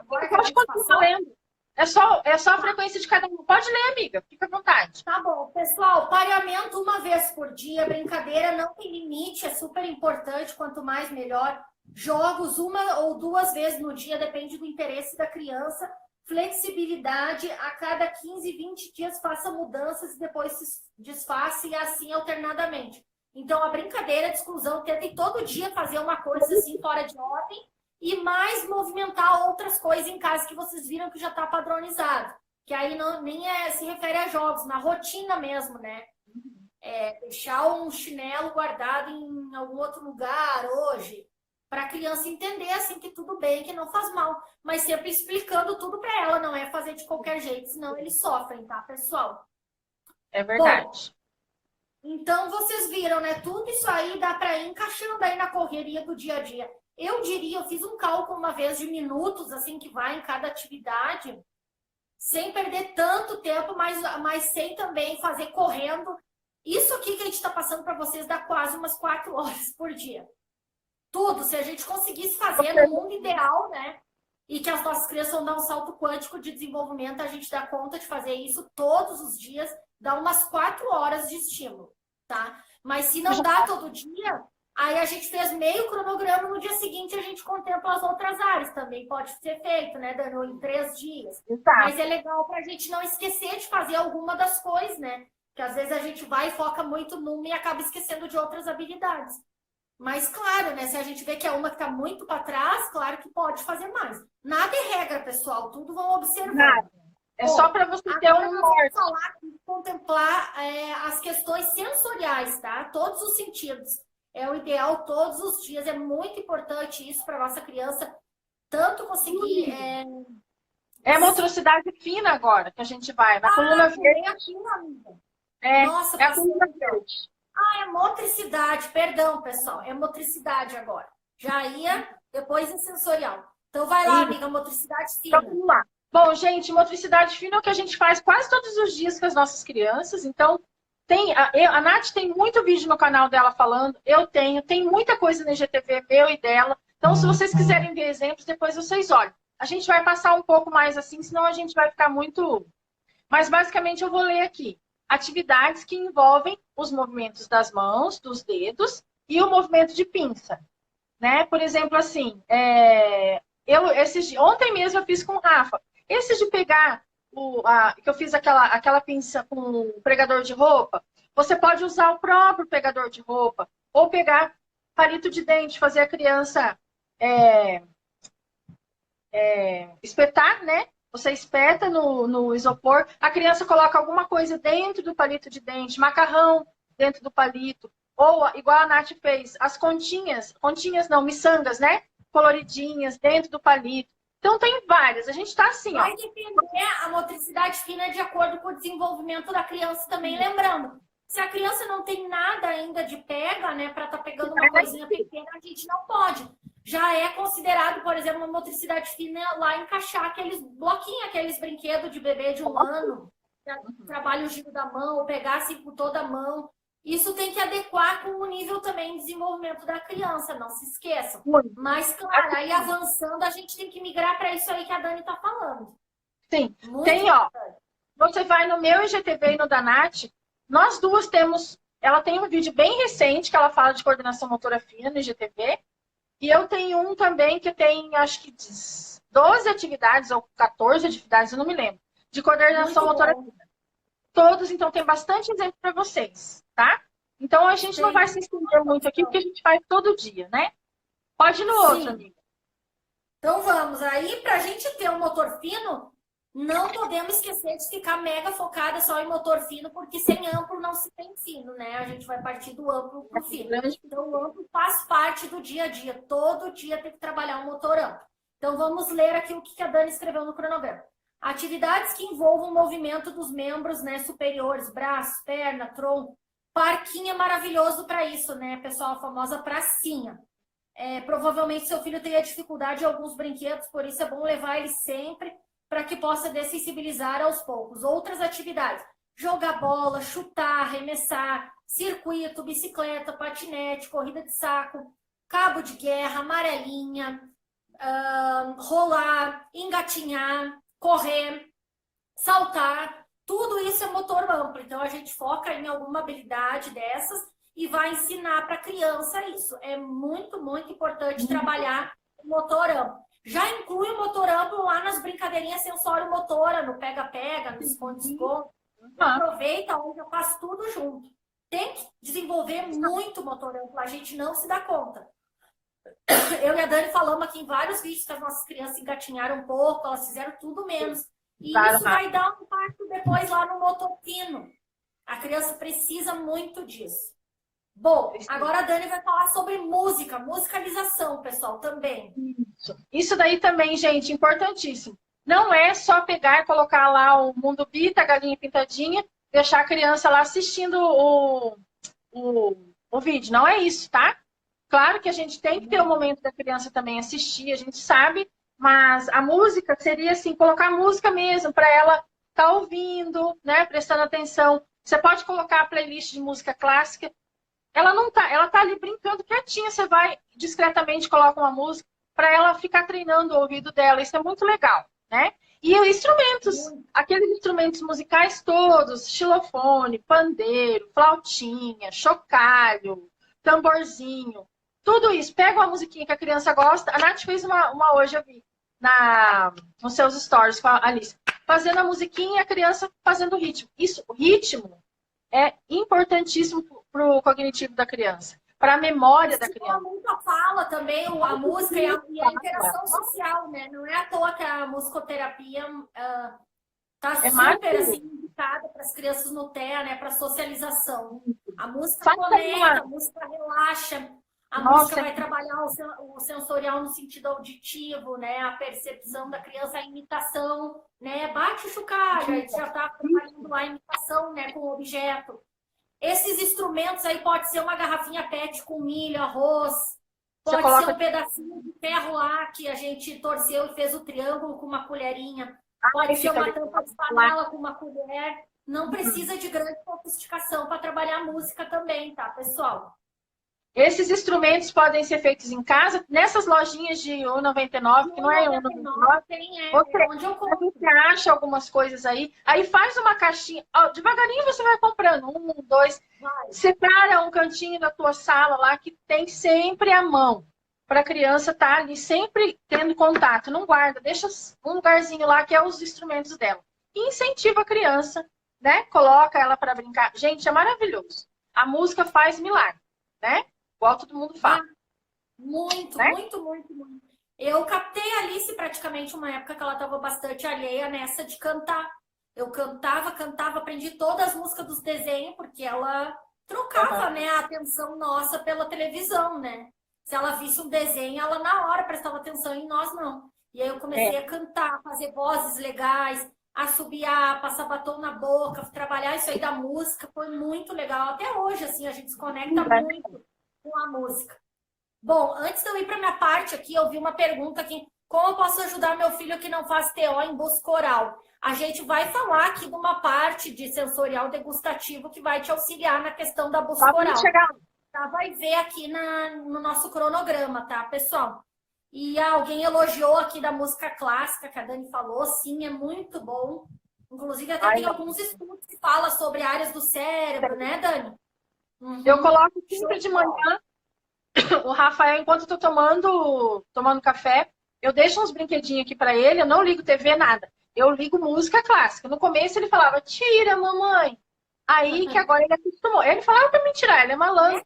Pode continuar lendo. É só a frequência de cada um. Pode ler, amiga. Fica à vontade. Tá bom. Pessoal, pareamento 1 vez por dia. Brincadeira não tem limite. É super importante. Quanto mais, melhor. Jogos 1 ou 2 vezes no dia. Depende do interesse da criança. Flexibilidade. A cada 15, 20 dias faça mudanças e depois se desfaça e assim alternadamente. Então, a brincadeira de exclusão, tentem todo dia fazer uma coisa assim fora de ordem. E mais movimentar outras coisas em casa que vocês viram que já está padronizado. Que aí nem se refere a jogos, na rotina mesmo, né? Deixar um chinelo guardado em algum outro lugar hoje, para a criança entender assim que tudo bem, que não faz mal. Mas sempre explicando tudo para ela, não é fazer de qualquer jeito, senão eles sofrem, tá, pessoal? É verdade. Bom, então, vocês viram, né? Tudo isso aí dá para ir encaixando aí na correria do dia a dia. Eu diria, eu fiz um cálculo uma vez de minutos, assim, que vai em cada atividade, sem perder tanto tempo, mas sem também fazer correndo. Isso aqui que a gente está passando para vocês dá quase umas 4 horas por dia. Tudo, se a gente conseguisse fazer no mundo ideal, né? E que as nossas crianças vão dar um salto quântico de desenvolvimento, a gente dá conta de fazer isso todos os dias, dá umas 4 horas de estímulo, tá? Mas se não dá todo dia... Aí a gente fez meio cronograma, no dia seguinte a gente contempla as outras áreas. Também pode ser feito, né, Dano, em 3 dias. Exato. Mas é legal para a gente não esquecer de fazer alguma das coisas, né? Porque às vezes a gente vai e foca muito numa e acaba esquecendo de outras habilidades. Mas claro, né, se a gente vê que é uma que está muito para trás, claro que pode fazer mais. Nada é regra, pessoal, tudo vão observar. Nada. É só para você ter um norte. Falar, contemplar as questões sensoriais, tá? Todos os sentidos. É o ideal todos os dias. É muito importante isso para nossa criança. Tanto conseguir... É motricidade fina agora que a gente vai. Na coluna verde. Aqui, amiga. Nossa, é a coluna verde. É motricidade. Perdão, pessoal. É motricidade agora. Já ia, depois é sensorial. Então vai lá, amiga. Motricidade fina. Então, vamos lá. Bom, gente, motricidade fina é o que a gente faz quase todos os dias com as nossas crianças. Então... a Nath tem muito vídeo no canal dela falando, tem muita coisa no IGTV meu e dela. Então, se vocês quiserem ver exemplos, depois vocês olhem. A gente vai passar um pouco mais assim, senão a gente vai ficar muito... Mas, basicamente, eu vou ler aqui. Atividades que envolvem os movimentos das mãos, dos dedos e o movimento de pinça. Né? Por exemplo, assim, ontem mesmo eu fiz com o Rafa. Esse de pegar que eu fiz aquela pinça com o pregador de roupa, você pode usar o próprio pregador de roupa, ou pegar palito de dente, fazer a criança espetar, né? Você espeta no isopor, a criança coloca alguma coisa dentro do palito de dente, macarrão dentro do palito, ou igual a Nath fez, as continhas não, miçangas, né? Coloridinhas dentro do palito. Então tem várias. A gente está assim, Vai depender a motricidade fina de acordo com o desenvolvimento da criança também, lembrando. Se a criança não tem nada ainda de pega, né, para estar pegando uma coisinha pequena, a gente não pode. Já é considerado, por exemplo, uma motricidade fina lá encaixar aqueles bloquinhos, aqueles brinquedos de bebê de 1 ano, trabalho o giro da mão, ou pegar assim com toda a mão. Isso tem que adequar com o nível também de desenvolvimento da criança, não se esqueçam. Mas, claro, aí avançando, a gente tem que migrar para isso aí que a Dani está falando. Sim, tem, ó. Você vai no meu IGTV e no da Nath, nós duas temos. Ela tem um vídeo bem recente que ela fala de coordenação motora fina no IGTV. E eu tenho um também que tem, acho que 12 atividades ou 14 atividades, eu não me lembro, de coordenação motora fina. Todos, então tem bastante exemplo para vocês, tá? Então a gente não vai se estender muito aqui, porque a gente faz todo dia, né? Pode ir no outro, amiga. Então vamos, aí para a gente ter um motor fino, não podemos esquecer de ficar mega focada só em motor fino, porque sem amplo não se tem fino, né? A gente vai partir do amplo para o fino. Então o amplo faz parte do dia a dia, todo dia tem que trabalhar um motor amplo. Então vamos ler aqui o que a Dani escreveu no cronograma. Atividades que envolvam o movimento dos membros, né, superiores, braços, perna, tronco. Parquinho é maravilhoso para isso, né, pessoal? A famosa pracinha. Provavelmente seu filho tenha dificuldade em alguns brinquedos, por isso é bom levar ele sempre para que possa dessensibilizar aos poucos. Outras atividades: jogar bola, chutar, arremessar, circuito, bicicleta, patinete, corrida de saco, cabo de guerra, amarelinha, rolar, engatinhar, correr, saltar, tudo isso é motor amplo. Então a gente foca em alguma habilidade dessas e vai ensinar para a criança isso. É muito, muito importante trabalhar o motor amplo. Já inclui o motor amplo lá nas brincadeirinhas sensório-motora, no pega-pega, no esconde-esconde. Aproveita onde eu faço tudo junto. Tem que desenvolver muito motor amplo, a gente não se dá conta. Eu e a Dani falamos aqui em vários vídeos que as nossas crianças engatinharam um pouco, elas fizeram tudo menos. E isso vai dar um impacto depois lá no motor fino. A criança precisa muito disso. Bom, agora a Dani vai falar sobre música, musicalização, pessoal, também. Isso daí também, gente, importantíssimo. Não é só pegar e colocar lá o Mundo Bita, a galinha pintadinha, deixar a criança lá assistindo o vídeo. Não é isso, tá? Claro que a gente tem que ter o momento da criança também assistir, a gente sabe, mas a música seria assim, colocar música mesmo, para ela estar ouvindo, né, prestando atenção. Você pode colocar a playlist de música clássica. Ela tá ali brincando quietinha, você vai discretamente coloca uma música para ela ficar treinando o ouvido dela. Isso é muito legal, né? E instrumentos, aqueles instrumentos musicais todos, xilofone, pandeiro, flautinha, chocalho, tamborzinho, tudo isso. Pega uma musiquinha que a criança gosta. A Nath fez uma hoje, eu vi, nos seus stories com a Alice, fazendo a musiquinha e a criança fazendo o ritmo. O ritmo é importantíssimo para o cognitivo da criança, para a memória da criança. Muita fala também, a música e a interação social, né? Não é à toa que a musicoterapia está super assim, indicada para as crianças no TEA, né? Para socialização. A música conecta, a música relaxa, a música vai trabalhar o sensorial no sentido auditivo, né? A percepção da criança, a imitação, né? Bate o chocalho, a gente já está trabalhando lá a imitação, né? Com o objeto. Esses instrumentos aí pode ser uma garrafinha PET com milho, arroz, pode ser um pedacinho de ferro lá que a gente torceu e fez o triângulo com uma colherinha, pode ser uma tampa de panela com uma colher. Não precisa de grande sofisticação para trabalhar música também, tá, pessoal? Esses instrumentos podem ser feitos em casa, nessas lojinhas de R$1,99, que não é R$1,99. Você acha algumas coisas aí faz uma caixinha, devagarinho você vai comprando, 1, 2, separa um cantinho da tua sala lá que tem sempre a mão, para a criança estar ali sempre tendo contato, não guarda, deixa um lugarzinho lá que é os instrumentos dela. e incentiva a criança, né? Coloca ela para brincar. Gente, é maravilhoso. A música faz milagre, né? Igual todo mundo fala. Muito, né? muito, muito, muito. Eu captei a Alice praticamente uma época que ela estava bastante alheia nessa de cantar. Eu cantava, aprendi todas as músicas dos desenhos, porque ela trocava, né, a atenção nossa pela televisão, né? Se ela visse um desenho, ela na hora prestava atenção em nós, não. E aí eu comecei a cantar, fazer vozes legais, assobiar, passar batom na boca, trabalhar isso aí da música, foi muito legal. Até hoje, assim, a gente se conecta muito com a música. Bom, antes de eu ir para minha parte aqui, eu vi uma pergunta aqui. Como eu posso ajudar meu filho que não faz TO em busca oral? A gente vai falar aqui de uma parte de sensorial degustativo que vai te auxiliar na questão da busca oral. Tá? Vai ver aqui no nosso cronograma, tá, pessoal? E alguém elogiou aqui da música clássica, que a Dani falou. Sim, é muito bom. Inclusive, até tem alguns estudos que falam sobre áreas do cérebro, né, Dani? Eu coloco sempre de manhã. O Rafael, enquanto eu tô tomando café, eu deixo uns brinquedinhos aqui para ele, eu não ligo TV, nada. Eu ligo música clássica. No começo ele falava, tira, mamãe. Aí que agora ele acostumou. Ele falava para me tirar, ele é malandro.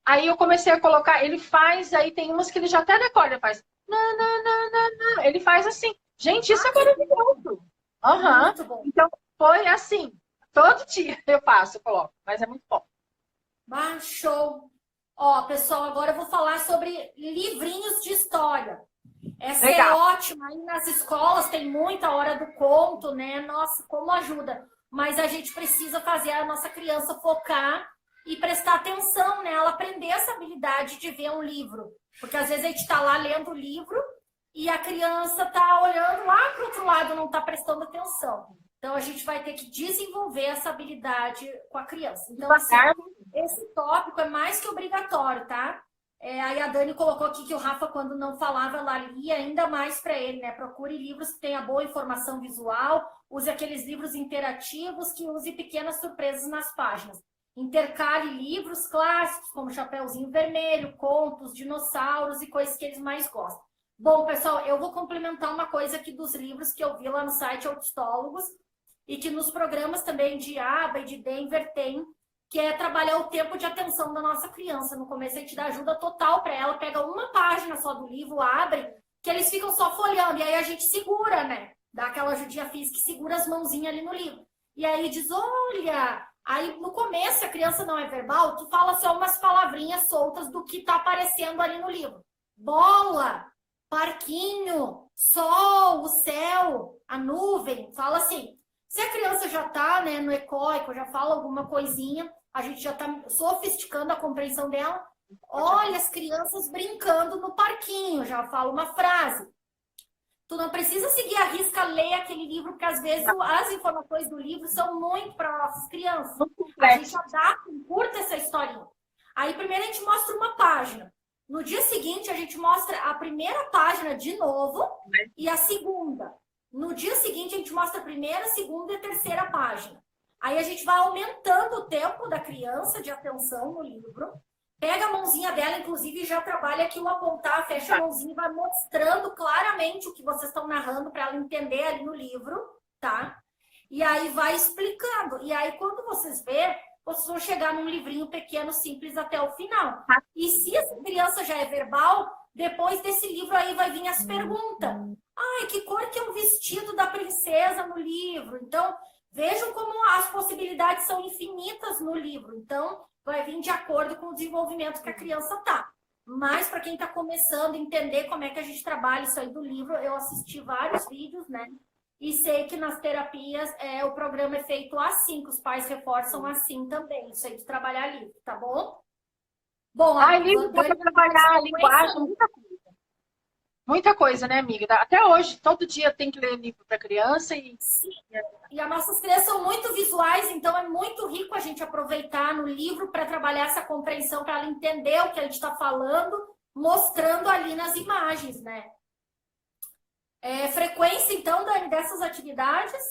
Aí eu comecei a colocar, ele faz, aí tem umas que ele já até decora, ele faz. Ele faz assim. Gente, isso é maravilhoso. Então foi assim. Todo dia eu faço, eu coloco, mas é muito bom. Show! Ó, pessoal, agora eu vou falar sobre livrinhos de história. Essa é ótima. Aí nas escolas tem muita hora do conto, né? Nossa, como ajuda. Mas a gente precisa fazer a nossa criança focar e prestar atenção, né? Ela aprender essa habilidade de ver um livro. Porque às vezes a gente está lá lendo o livro e a criança está olhando lá para o outro lado, não está prestando atenção. Então a gente vai ter que desenvolver essa habilidade com a criança. Então, assim, esse tópico é mais que obrigatório, tá? Aí a Dani colocou aqui que o Rafa, quando não falava, ela lia ainda mais para ele, né? Procure livros que tenham boa informação visual, use aqueles livros interativos que use pequenas surpresas nas páginas. Intercale livros clássicos, como Chapeuzinho Vermelho, contos, dinossauros e coisas que eles mais gostam. Bom, pessoal, eu vou complementar uma coisa aqui dos livros que eu vi lá no site Autistólogos e que nos programas também de ABA e de Denver tem, que é trabalhar o tempo de atenção da nossa criança. No começo a gente dá ajuda total para ela, pega uma página só do livro, abre, que eles ficam só folhando, e aí a gente segura, né? Dá aquela ajudinha física e segura as mãozinhas ali no livro. E aí diz, olha... Aí no começo, se a criança não é verbal, tu fala só umas palavrinhas soltas do que tá aparecendo ali no livro. Bola, parquinho, sol, o céu, a nuvem, fala assim. Se a criança já tá, né, no ecoico, já fala alguma coisinha, a gente já tá sofisticando a compreensão dela. Olha as crianças brincando no parquinho, já fala uma frase. Tu não precisa seguir a risca, ler aquele livro, porque às vezes as informações do livro são muito para nossas crianças. A gente adapta, curta essa historinha. Aí primeiro a gente mostra uma página. No dia seguinte a gente mostra a primeira página de novo e a segunda. No dia seguinte a gente mostra a primeira, segunda e terceira página. Aí a gente vai aumentando o tempo da criança de atenção no livro. Pega a mãozinha dela, inclusive, já trabalha aqui o apontar, fecha a mãozinha e vai mostrando claramente o que vocês estão narrando para ela entender ali no livro, tá? E aí vai explicando. E aí, quando vocês verem, vocês vão chegar num livrinho pequeno, simples, até o final. E se essa criança já é verbal, depois desse livro aí vai vir as perguntas. Ai, que cor que é o vestido da princesa no livro? Então, vejam como as possibilidades são infinitas no livro. Então, vai vir de acordo com o desenvolvimento que a criança tá. Mas para quem está começando a entender como é que a gente trabalha isso aí do livro, eu assisti vários vídeos, né? E sei que nas terapias o programa é feito assim, que os pais reforçam assim também. Isso aí de trabalhar livro, tá bom? Bom, livro para trabalhar a linguagem, muita coisa. Muita coisa, né, amiga? Até hoje, todo dia tem que ler livro para criança e... Sim. E as nossas crianças são muito visuais, então é muito rico a gente aproveitar no livro para trabalhar essa compreensão, para ela entender o que a gente está falando, mostrando ali nas imagens, né? Frequência, então, Dani, dessas atividades?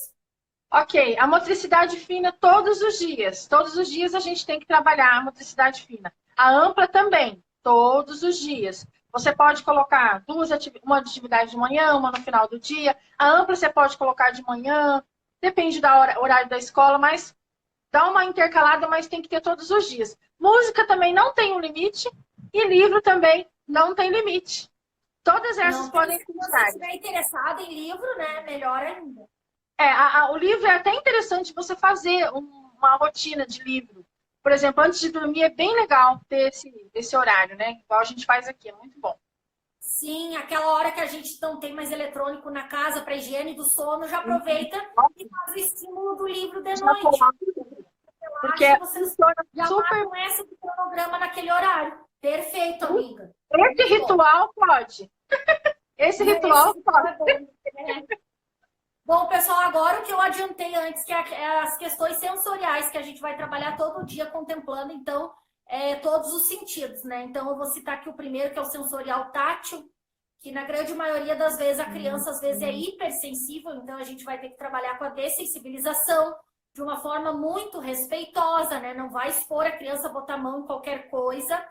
Ok, a motricidade fina todos os dias. Todos os dias a gente tem que trabalhar a motricidade fina. A ampla também, todos os dias. Você pode colocar uma atividade de manhã, uma no final do dia. A ampla você pode colocar de manhã, depende do horário da escola, mas dá uma intercalada, mas tem que ter todos os dias. Música também não tem um limite e livro também não tem limite. Todas essas podem ser. Se você estiver interessado em livro, né, melhor ainda. O livro é até interessante você fazer uma rotina de livro. Por exemplo, antes de dormir é bem legal ter esse horário, né? Igual a gente faz aqui, é muito bom. Sim, aquela hora que a gente não tem mais eletrônico na casa para higiene do sono, já aproveita e faz o estímulo do livro de noite. Porque você já super... começa o cronograma naquele horário. Perfeito, amiga. Esse ritual pode. Esse ritual pode. Bom, pessoal, agora o que eu adiantei antes, que é as questões sensoriais que a gente vai trabalhar todo dia contemplando, então, todos os sentidos, né? Então, eu vou citar aqui o primeiro, que é o sensorial tátil, que na grande maioria das vezes a criança, às vezes, é hipersensível, então a gente vai ter que trabalhar com a dessensibilização de uma forma muito respeitosa, né? Não vai expor a criança a botar a mão em qualquer coisa,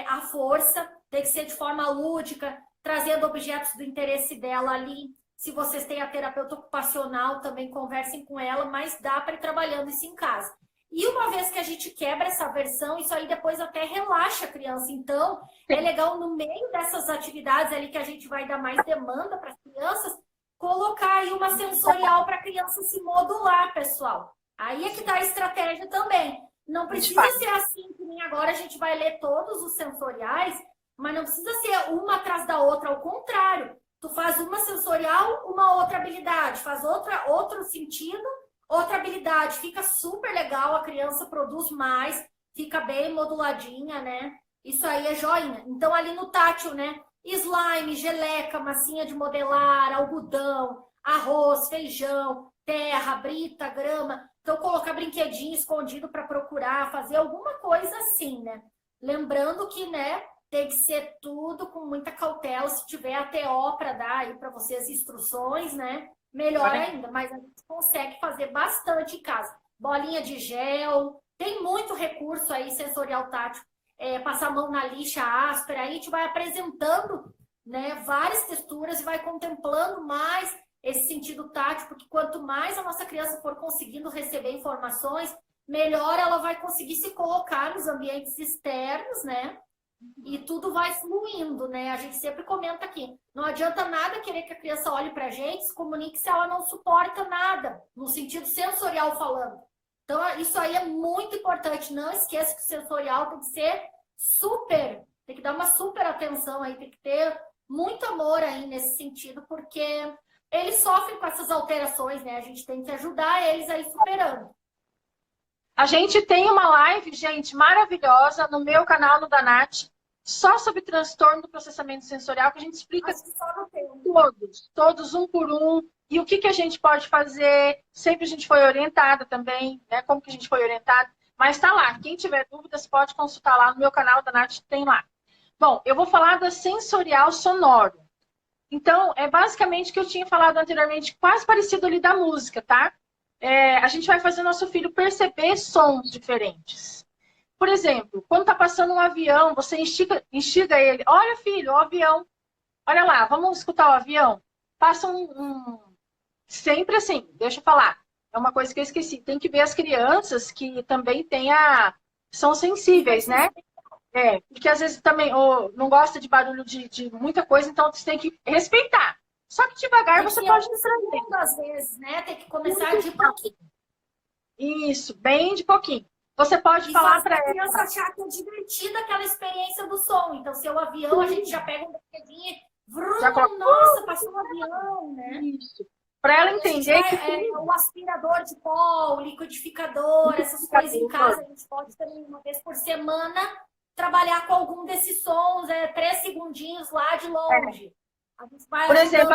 à força, tem que ser de forma lúdica, trazendo objetos do interesse dela ali. Se vocês têm a terapeuta ocupacional, também conversem com ela, mas dá para ir trabalhando isso em casa. E uma vez que a gente quebra essa versão, isso aí depois até relaxa a criança. Então, é legal no meio dessas atividades ali que a gente vai dar mais demanda para as crianças, colocar aí uma sensorial para a criança se modular, pessoal. Aí é que tá a estratégia também. Não precisa ser assim, que nem agora a gente vai ler todos os sensoriais, mas não precisa ser uma atrás da outra, ao contrário. Tu faz uma sensorial, uma outra habilidade, faz outro sentido, outra habilidade. Fica super legal, a criança produz mais, fica bem moduladinha, né? Isso aí é joinha. Então, ali no tátil, né? Slime, geleca, massinha de modelar, algodão, arroz, feijão, terra, brita, grama. Então, colocar brinquedinho escondido para procurar, fazer alguma coisa assim, né? Lembrando que, né? Tem que ser tudo com muita cautela. Se tiver a TO para dar aí para vocês instruções, né? Melhor ainda, mas a gente consegue fazer bastante em casa. Bolinha de gel, tem muito recurso aí sensorial tátil. Passar a mão na lixa áspera, aí a gente vai apresentando, né, várias texturas e vai contemplando mais esse sentido tátil, porque quanto mais a nossa criança for conseguindo receber informações, melhor ela vai conseguir se colocar nos ambientes externos, né? E tudo vai fluindo, né? A gente sempre comenta aqui. Não adianta nada querer que a criança olhe pra gente, se comunique se ela não suporta nada, no sentido sensorial falando. Então, isso aí é muito importante. Não esqueça que o sensorial tem que ser super, tem que dar uma super atenção aí, tem que ter muito amor aí nesse sentido, porque eles sofrem com essas alterações, né? A gente tem que ajudar eles aí superando. A gente tem uma live, gente, maravilhosa no meu canal, no da Nath, só sobre transtorno do processamento sensorial, que a gente explica todos, um por um, e o que a gente pode fazer. Sempre a gente foi orientada também, né? Como que a gente foi orientada. Mas tá lá, quem tiver dúvidas pode consultar lá no meu canal, da Nath, tem lá. Bom, eu vou falar da sensorial sonoro. Então, é basicamente o que eu tinha falado anteriormente, quase parecido ali da música, tá? A gente vai fazer nosso filho perceber sons diferentes. Por exemplo, quando tá passando um avião, você instiga ele. Olha, filho, o avião. Olha lá, vamos escutar o avião. Passa sempre assim, deixa eu falar. É uma coisa que eu esqueci. Tem que ver as crianças que também são sensíveis, né? Porque às vezes também não gosta de barulho de muita coisa, então você tem que respeitar. Só que devagar você pode trazer. Às vezes, né? Tem que começar de pouquinho. Isso, bem de pouquinho. Você pode falar para a criança achar que é divertida aquela experiência do som. Então, se é o avião, a gente já pega um brinquedinho, nossa, passou um avião, né? Isso. Para ela entender que o aspirador de pó, o liquidificador, essas coisas em casa, a gente pode também, uma vez por semana, trabalhar com algum desses sons, 3 segundinhos lá de longe. A gente vai, por exemplo,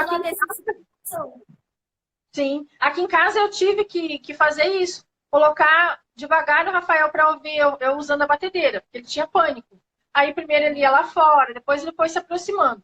aqui em casa eu tive que fazer isso. Colocar devagar o Rafael para ouvir eu usando a batedeira, porque ele tinha pânico. Aí primeiro ele ia lá fora, depois ele foi se aproximando.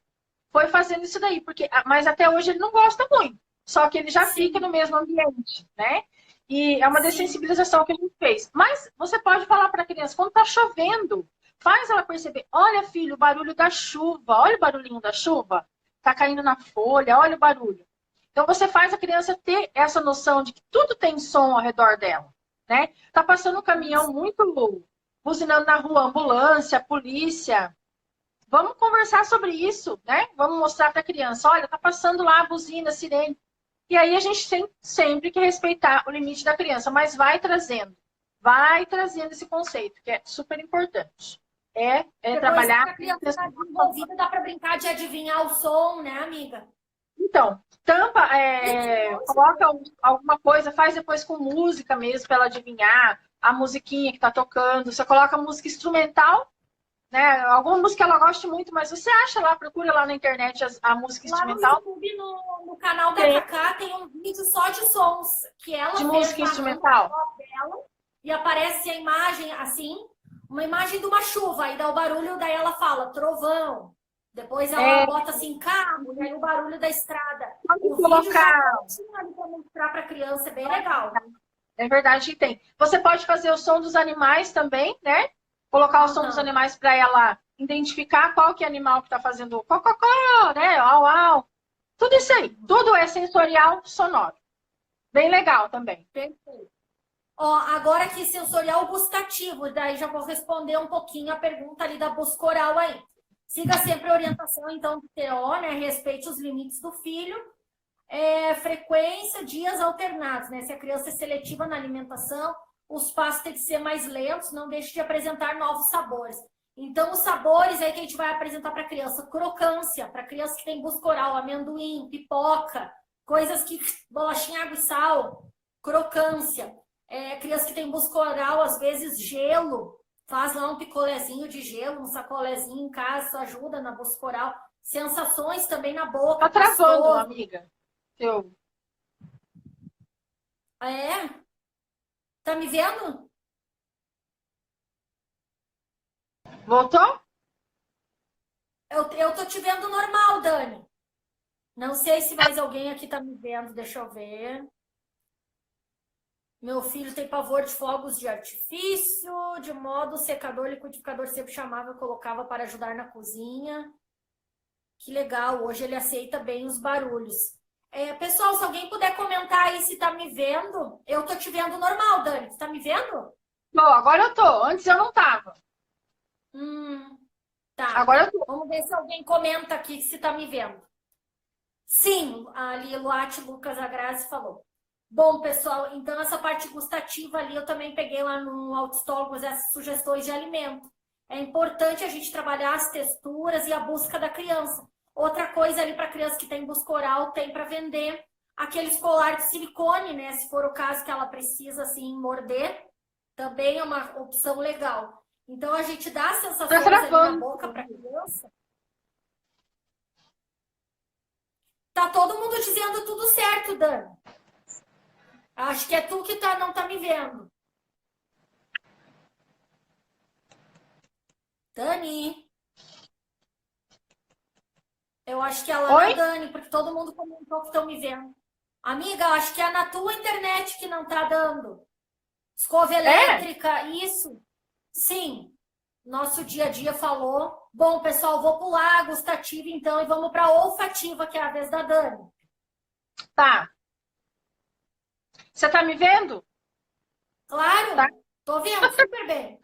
Foi fazendo isso daí, mas até hoje ele não gosta muito. Só que ele já fica no mesmo ambiente, né? E é uma dessensibilização que a gente fez. Mas você pode falar para a criança, quando está chovendo, Faz ela perceber, olha, filho, o barulho da chuva, olha o barulhinho da chuva, tá caindo na folha, olha o barulho. Então, você faz a criança ter essa noção de que tudo tem som ao redor dela, né? Tá passando um caminhão muito buzinando na rua, ambulância, polícia. Vamos conversar sobre isso, né? Vamos mostrar para a criança, olha, tá passando lá a buzina, a sirene. E aí a gente tem sempre que respeitar o limite da criança, mas vai trazendo esse conceito, que é super importante. Depois Trabalhar... que a criança está desenvolvida, dá para brincar de adivinhar o som, né, amiga? Então, tampa, coloca alguma coisa, faz depois com música mesmo, para ela adivinhar a musiquinha que está tocando. Você coloca música instrumental, né? Alguma música ela gosta muito, mas você acha lá, procura lá na internet a música Lá no instrumental. YouTube, no canal da Cacá, tem um vídeo só de sons que ela De fez música instrumental. dela, e aparece a imagem assim, uma imagem de uma chuva, e dá o barulho, daí ela fala trovão. Depois ela bota assim, carro, e aí o barulho da estrada. O vídeo já tinha ali para mostrar para a criança, é bem legal. É verdade que tem. Você pode fazer o som dos animais também, né? Colocar o som dos animais para ela identificar qual que é o animal que está fazendo cococó, né? Au, au. Tudo isso aí. Tudo é sensorial sonoro. Bem legal também. Perfeito. Ó, agora aqui, sensorial gustativo. Daí já vou responder um pouquinho a pergunta ali da busca oral aí. Siga sempre a orientação, então, do TO, né? Respeite os limites do filho. Frequência, dias alternados, né? Se a criança é seletiva na alimentação, os passos têm que ser mais lentos, não deixe de apresentar novos sabores. Então, os sabores aí que a gente vai apresentar para a criança, crocância, para criança que tem busca oral, amendoim, pipoca, coisas que, bolachinha, água e sal, crocância. Criança que tem busca oral, às vezes gelo, faz lá um picolézinho de gelo, um sacolézinho em casa, isso ajuda na busca oral. Sensações também na boca. Tá travando, amiga. Tá me vendo? Voltou? Eu tô te vendo normal, Dani. Não sei se mais alguém aqui tá me vendo, deixa eu ver. Meu filho tem pavor de fogos de artifício, de modo secador, liquidificador sempre chamava, eu colocava para ajudar na cozinha. Que legal, hoje ele aceita bem os barulhos. Pessoal, se alguém puder comentar aí se tá me vendo, eu tô te vendo normal, Dani. Você tá me vendo? Tô, agora eu tô. Antes eu não tava. Tá. Agora eu tô. Vamos ver se alguém comenta aqui se tá me vendo. Sim, ali Luate Lucas Agrazi falou. Bom, pessoal, então essa parte gustativa ali eu também peguei lá no Autostólogos essas sugestões de alimento. É importante a gente trabalhar as texturas e a busca da criança. Outra coisa ali para criança que tem busca oral, tem para vender aqueles colar de silicone, né? Se for o caso que ela precisa, assim, morder, também é uma opção legal. Então, a gente dá sensações ali na boca para criança. Tá todo mundo dizendo tudo certo, Dani. Acho que é tu que não tá me vendo. Dani. Eu acho que é lá na Dani, porque todo mundo comentou que estão me vendo. Amiga, acho que é na tua internet que não tá dando. Escova elétrica, isso. Sim. Nosso dia a dia falou. Bom, pessoal, vou pular a gustativa então e vamos para a olfativa, que é a vez da Dani. Tá. Você tá me vendo? Claro. Tá. Tô vendo super bem.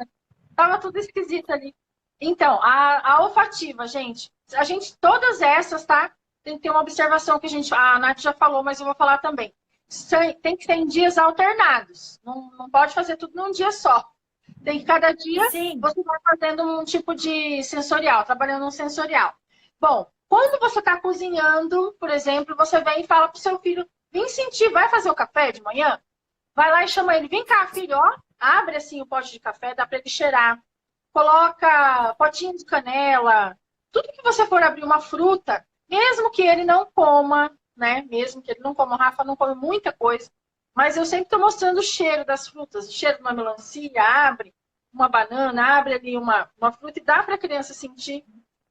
Tava tudo esquisito ali. Então, a olfativa, gente, todas essas, tá? Tem que ter uma observação que a Nath já falou, mas eu vou falar também. Tem que ser em dias alternados. Não pode fazer tudo num dia só. Tem que cada dia você vai fazendo um tipo de sensorial, trabalhando um sensorial. Bom, quando você está cozinhando, por exemplo, você vem e fala pro seu filho, vem sentir, vai fazer o café de manhã? Vai lá e chama ele, vem cá, filho, ó, abre assim o pote de café, dá para ele cheirar. Coloca potinho de canela, tudo que você for abrir uma fruta, mesmo que ele não coma, né? Mesmo que ele não coma, o Rafa não come muita coisa, mas eu sempre estou mostrando o cheiro das frutas, o cheiro de uma melancia, abre uma banana, abre ali uma fruta e dá para a criança sentir.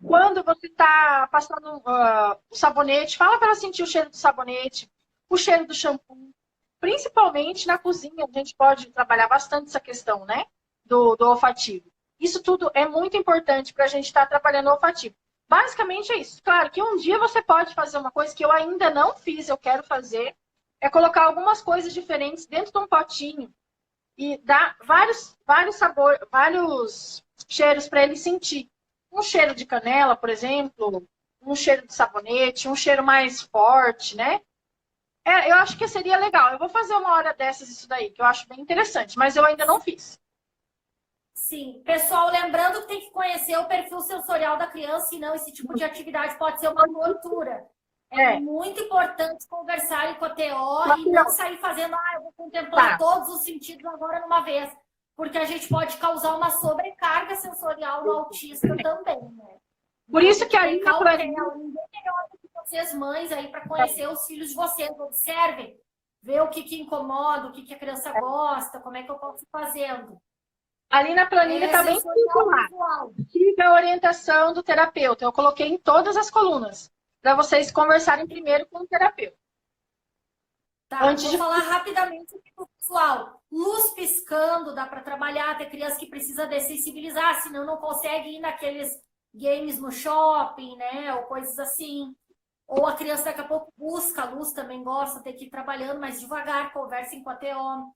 Quando você está passando o sabonete, fala para ela sentir o cheiro do sabonete, o cheiro do shampoo. Principalmente na cozinha, a gente pode trabalhar bastante essa questão, né? Do olfativo. Isso tudo é muito importante para a gente estar trabalhando o olfativo. Basicamente é isso. Claro que um dia você pode fazer uma coisa que eu ainda não fiz, eu quero fazer, é colocar algumas coisas diferentes dentro de um potinho e dar vários sabores, vários cheiros para ele sentir. Um cheiro de canela, por exemplo, um cheiro de sabonete, um cheiro mais forte, né? Eu acho que seria legal. Eu vou fazer uma hora dessas isso daí, que eu acho bem interessante, mas eu ainda não fiz. Sim. Pessoal, lembrando que tem que conhecer o perfil sensorial da criança, senão esse tipo de atividade pode ser uma tortura. É muito importante conversarem com a TO e não sair fazendo, eu vou contemplar todos os sentidos agora numa vez. Porque a gente pode causar uma sobrecarga sensorial no autista também, né? Por isso que ali na planilha... Ninguém melhor do que vocês, mães, aí, para conhecer os filhos de vocês. Observem, ver o que incomoda, o que a criança gosta, como é que eu posso ir fazendo. Ali na planilha está bem visual. Siga a orientação do terapeuta. Eu coloquei em todas as colunas, para vocês conversarem primeiro com o terapeuta. Tá, vou falar rapidamente aqui pro pessoal. Luz piscando, dá para trabalhar. Tem criança que precisa dessensibilizar, senão não consegue ir naqueles games no shopping, né? Ou coisas assim. Ou a criança daqui a pouco busca a luz, também gosta, tem que ir trabalhando mais devagar, conversem com a TO.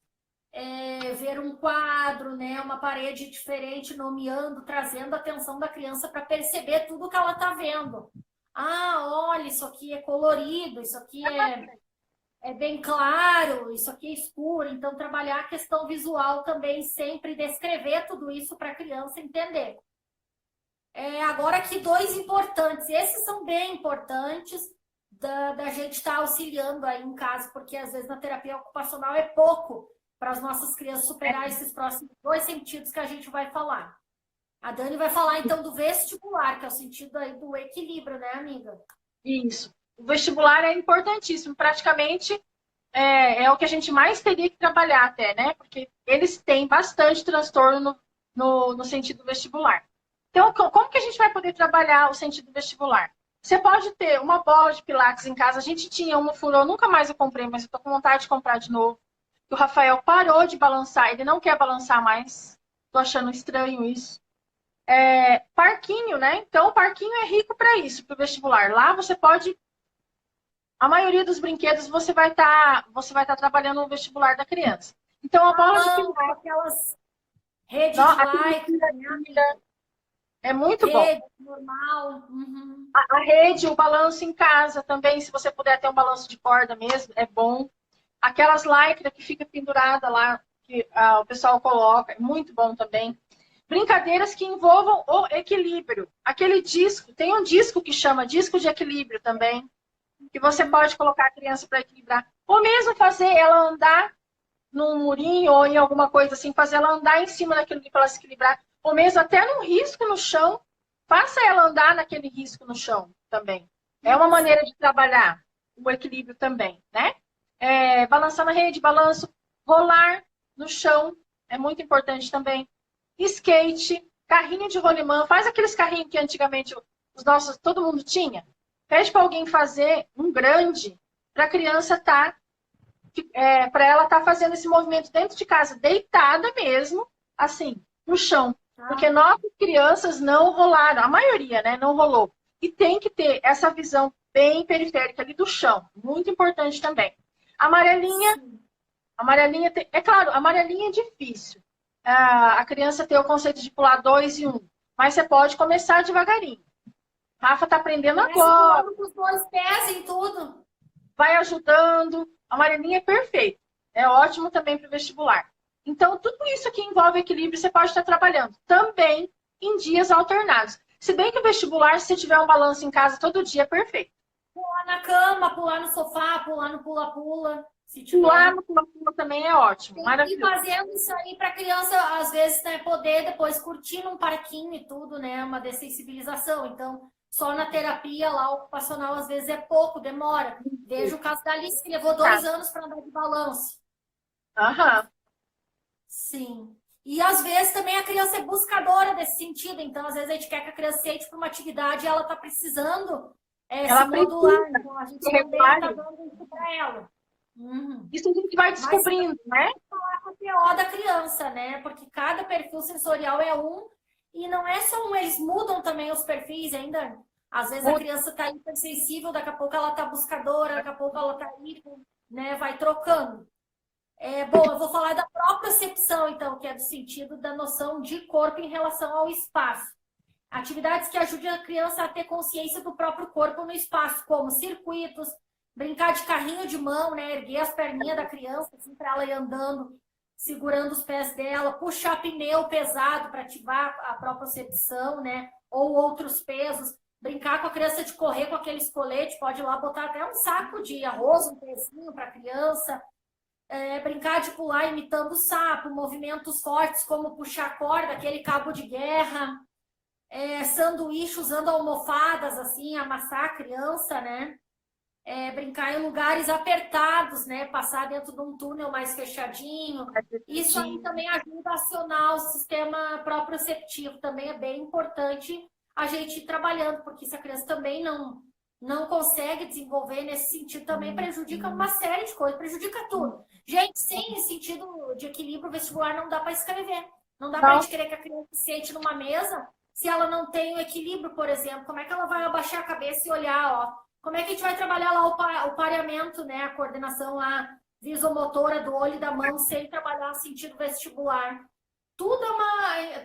Ver um quadro, né? Uma parede diferente, nomeando, trazendo a atenção da criança para perceber tudo que ela está vendo. Olha, isso aqui é colorido, isso aqui é bem claro, isso aqui é escuro. Então, trabalhar a questão visual também, sempre descrever tudo isso para a criança entender. Agora aqui, dois importantes. Esses são bem importantes da gente estar auxiliando aí em casa, porque às vezes na terapia ocupacional é pouco para as nossas crianças superar esses próximos dois sentidos que a gente vai falar. A Dani vai falar, então, do vestibular, que é o sentido aí do equilíbrio, né, amiga? Isso. O vestibular é importantíssimo. Praticamente é o que a gente mais teria que trabalhar até, né? Porque eles têm bastante transtorno no sentido vestibular. Então, como que a gente vai poder trabalhar o sentido vestibular? Você pode ter uma bola de pilates em casa. A gente tinha uma furou, nunca mais eu comprei, mas eu tô com vontade de comprar de novo. O Rafael parou de balançar, ele não quer balançar mais. Tô achando estranho isso. Parquinho, né? Então, o parquinho é rico para isso, para o vestibular. Lá você pode... A maioria dos brinquedos você vai estar trabalhando no vestibular da criança. Então, a bola de pilates... Aquelas redes de é muito bom. Rede normal. Uhum. A rede, o balanço em casa também, se você puder ter um balanço de corda mesmo, é bom. Aquelas lycra que fica pendurada lá, que o pessoal coloca, é muito bom também. Brincadeiras que envolvam o equilíbrio. Aquele disco, tem um disco que chama disco de equilíbrio também, que você pode colocar a criança para equilibrar. Ou mesmo fazer ela andar num murinho ou em alguma coisa assim, fazer ela andar em cima daquilo para ela se equilibrar. Ou mesmo até num risco no chão, faça ela andar naquele risco no chão também. É uma maneira de trabalhar o equilíbrio também, né? Balançar na rede, balanço, rolar no chão, é muito importante também. Skate, carrinho de rolimã, faz aqueles carrinhos que antigamente todo mundo tinha. Pede para alguém fazer um grande para a criança para ela estar fazendo esse movimento dentro de casa, deitada mesmo, assim, no chão. Porque nossas crianças não rolaram, a maioria, né, não rolou. E tem que ter essa visão bem periférica ali do chão, muito importante também. Amarelinha, é claro, amarelinha é difícil. A criança tem o conceito de pular 2 e 1, mas você pode começar devagarinho. Rafa está aprendendo agora. Com os 2 pés em tudo. Vai ajudando. A amarelinha é perfeito. É ótimo também para o vestibular. Então, tudo isso que envolve equilíbrio, você pode estar trabalhando também em dias alternados. Se bem que o vestibular, se você tiver um balanço em casa todo dia, é perfeito. Pular na cama, pular no sofá, pular no pula-pula. Pular no pula-pula também é ótimo. Maravilhoso. E fazendo isso aí para a criança, às vezes, né, poder depois curtir num parquinho e tudo, né? Uma dessensibilização. Então, só na terapia lá ocupacional, às vezes, é pouco, demora. Veja o caso da Alice, que levou 2 anos para andar de balanço. Aham. Sim. E às vezes também a criança é buscadora desse sentido. Então, às vezes, a gente quer que a criança sente para uma atividade e ela está precisando se modular. Então, a gente também está dando isso para ela. Isso a gente vai descobrindo, né? Falar com o TO da criança, né? Porque cada perfil sensorial é um E não é só eles mudam também os perfis ainda. Às vezes a criança está hipersensível, daqui a pouco ela está buscadora, daqui a pouco ela está hipo, né? Vai trocando. Bom, eu vou falar da propriocepção, então, que é do sentido da noção de corpo em relação ao espaço. Atividades que ajudem a criança a ter consciência do próprio corpo no espaço, como circuitos, brincar de carrinho de mão, né? Erguer as perninhas da criança, assim, para ela ir andando, segurando os pés dela, puxar pneu pesado para ativar a propriocepção, né? Ou outros pesos. Brincar com a criança de correr com aquele escolete, pode ir lá botar até um saco de arroz, um pezinho para a criança. Brincar de pular imitando o sapo, movimentos fortes como puxar corda, aquele cabo de guerra. Sanduíche usando almofadas, assim, amassar a criança, né? Brincar em lugares apertados, né? Passar dentro de um túnel mais fechadinho. Isso aí também ajuda a acionar o sistema proprioceptivo. Também é bem importante a gente ir trabalhando, porque se a criança também não consegue desenvolver nesse sentido, também prejudica uma série de coisas, prejudica tudo. Gente, sem sentido de equilíbrio vestibular não dá para escrever. Não dá para a gente querer que a criança sente numa mesa se ela não tem o equilíbrio, por exemplo. Como é que ela vai abaixar a cabeça e olhar, ó? Como é que a gente vai trabalhar lá o pareamento, né? A coordenação lá visomotora do olho e da mão sem trabalhar sentido vestibular. Tudo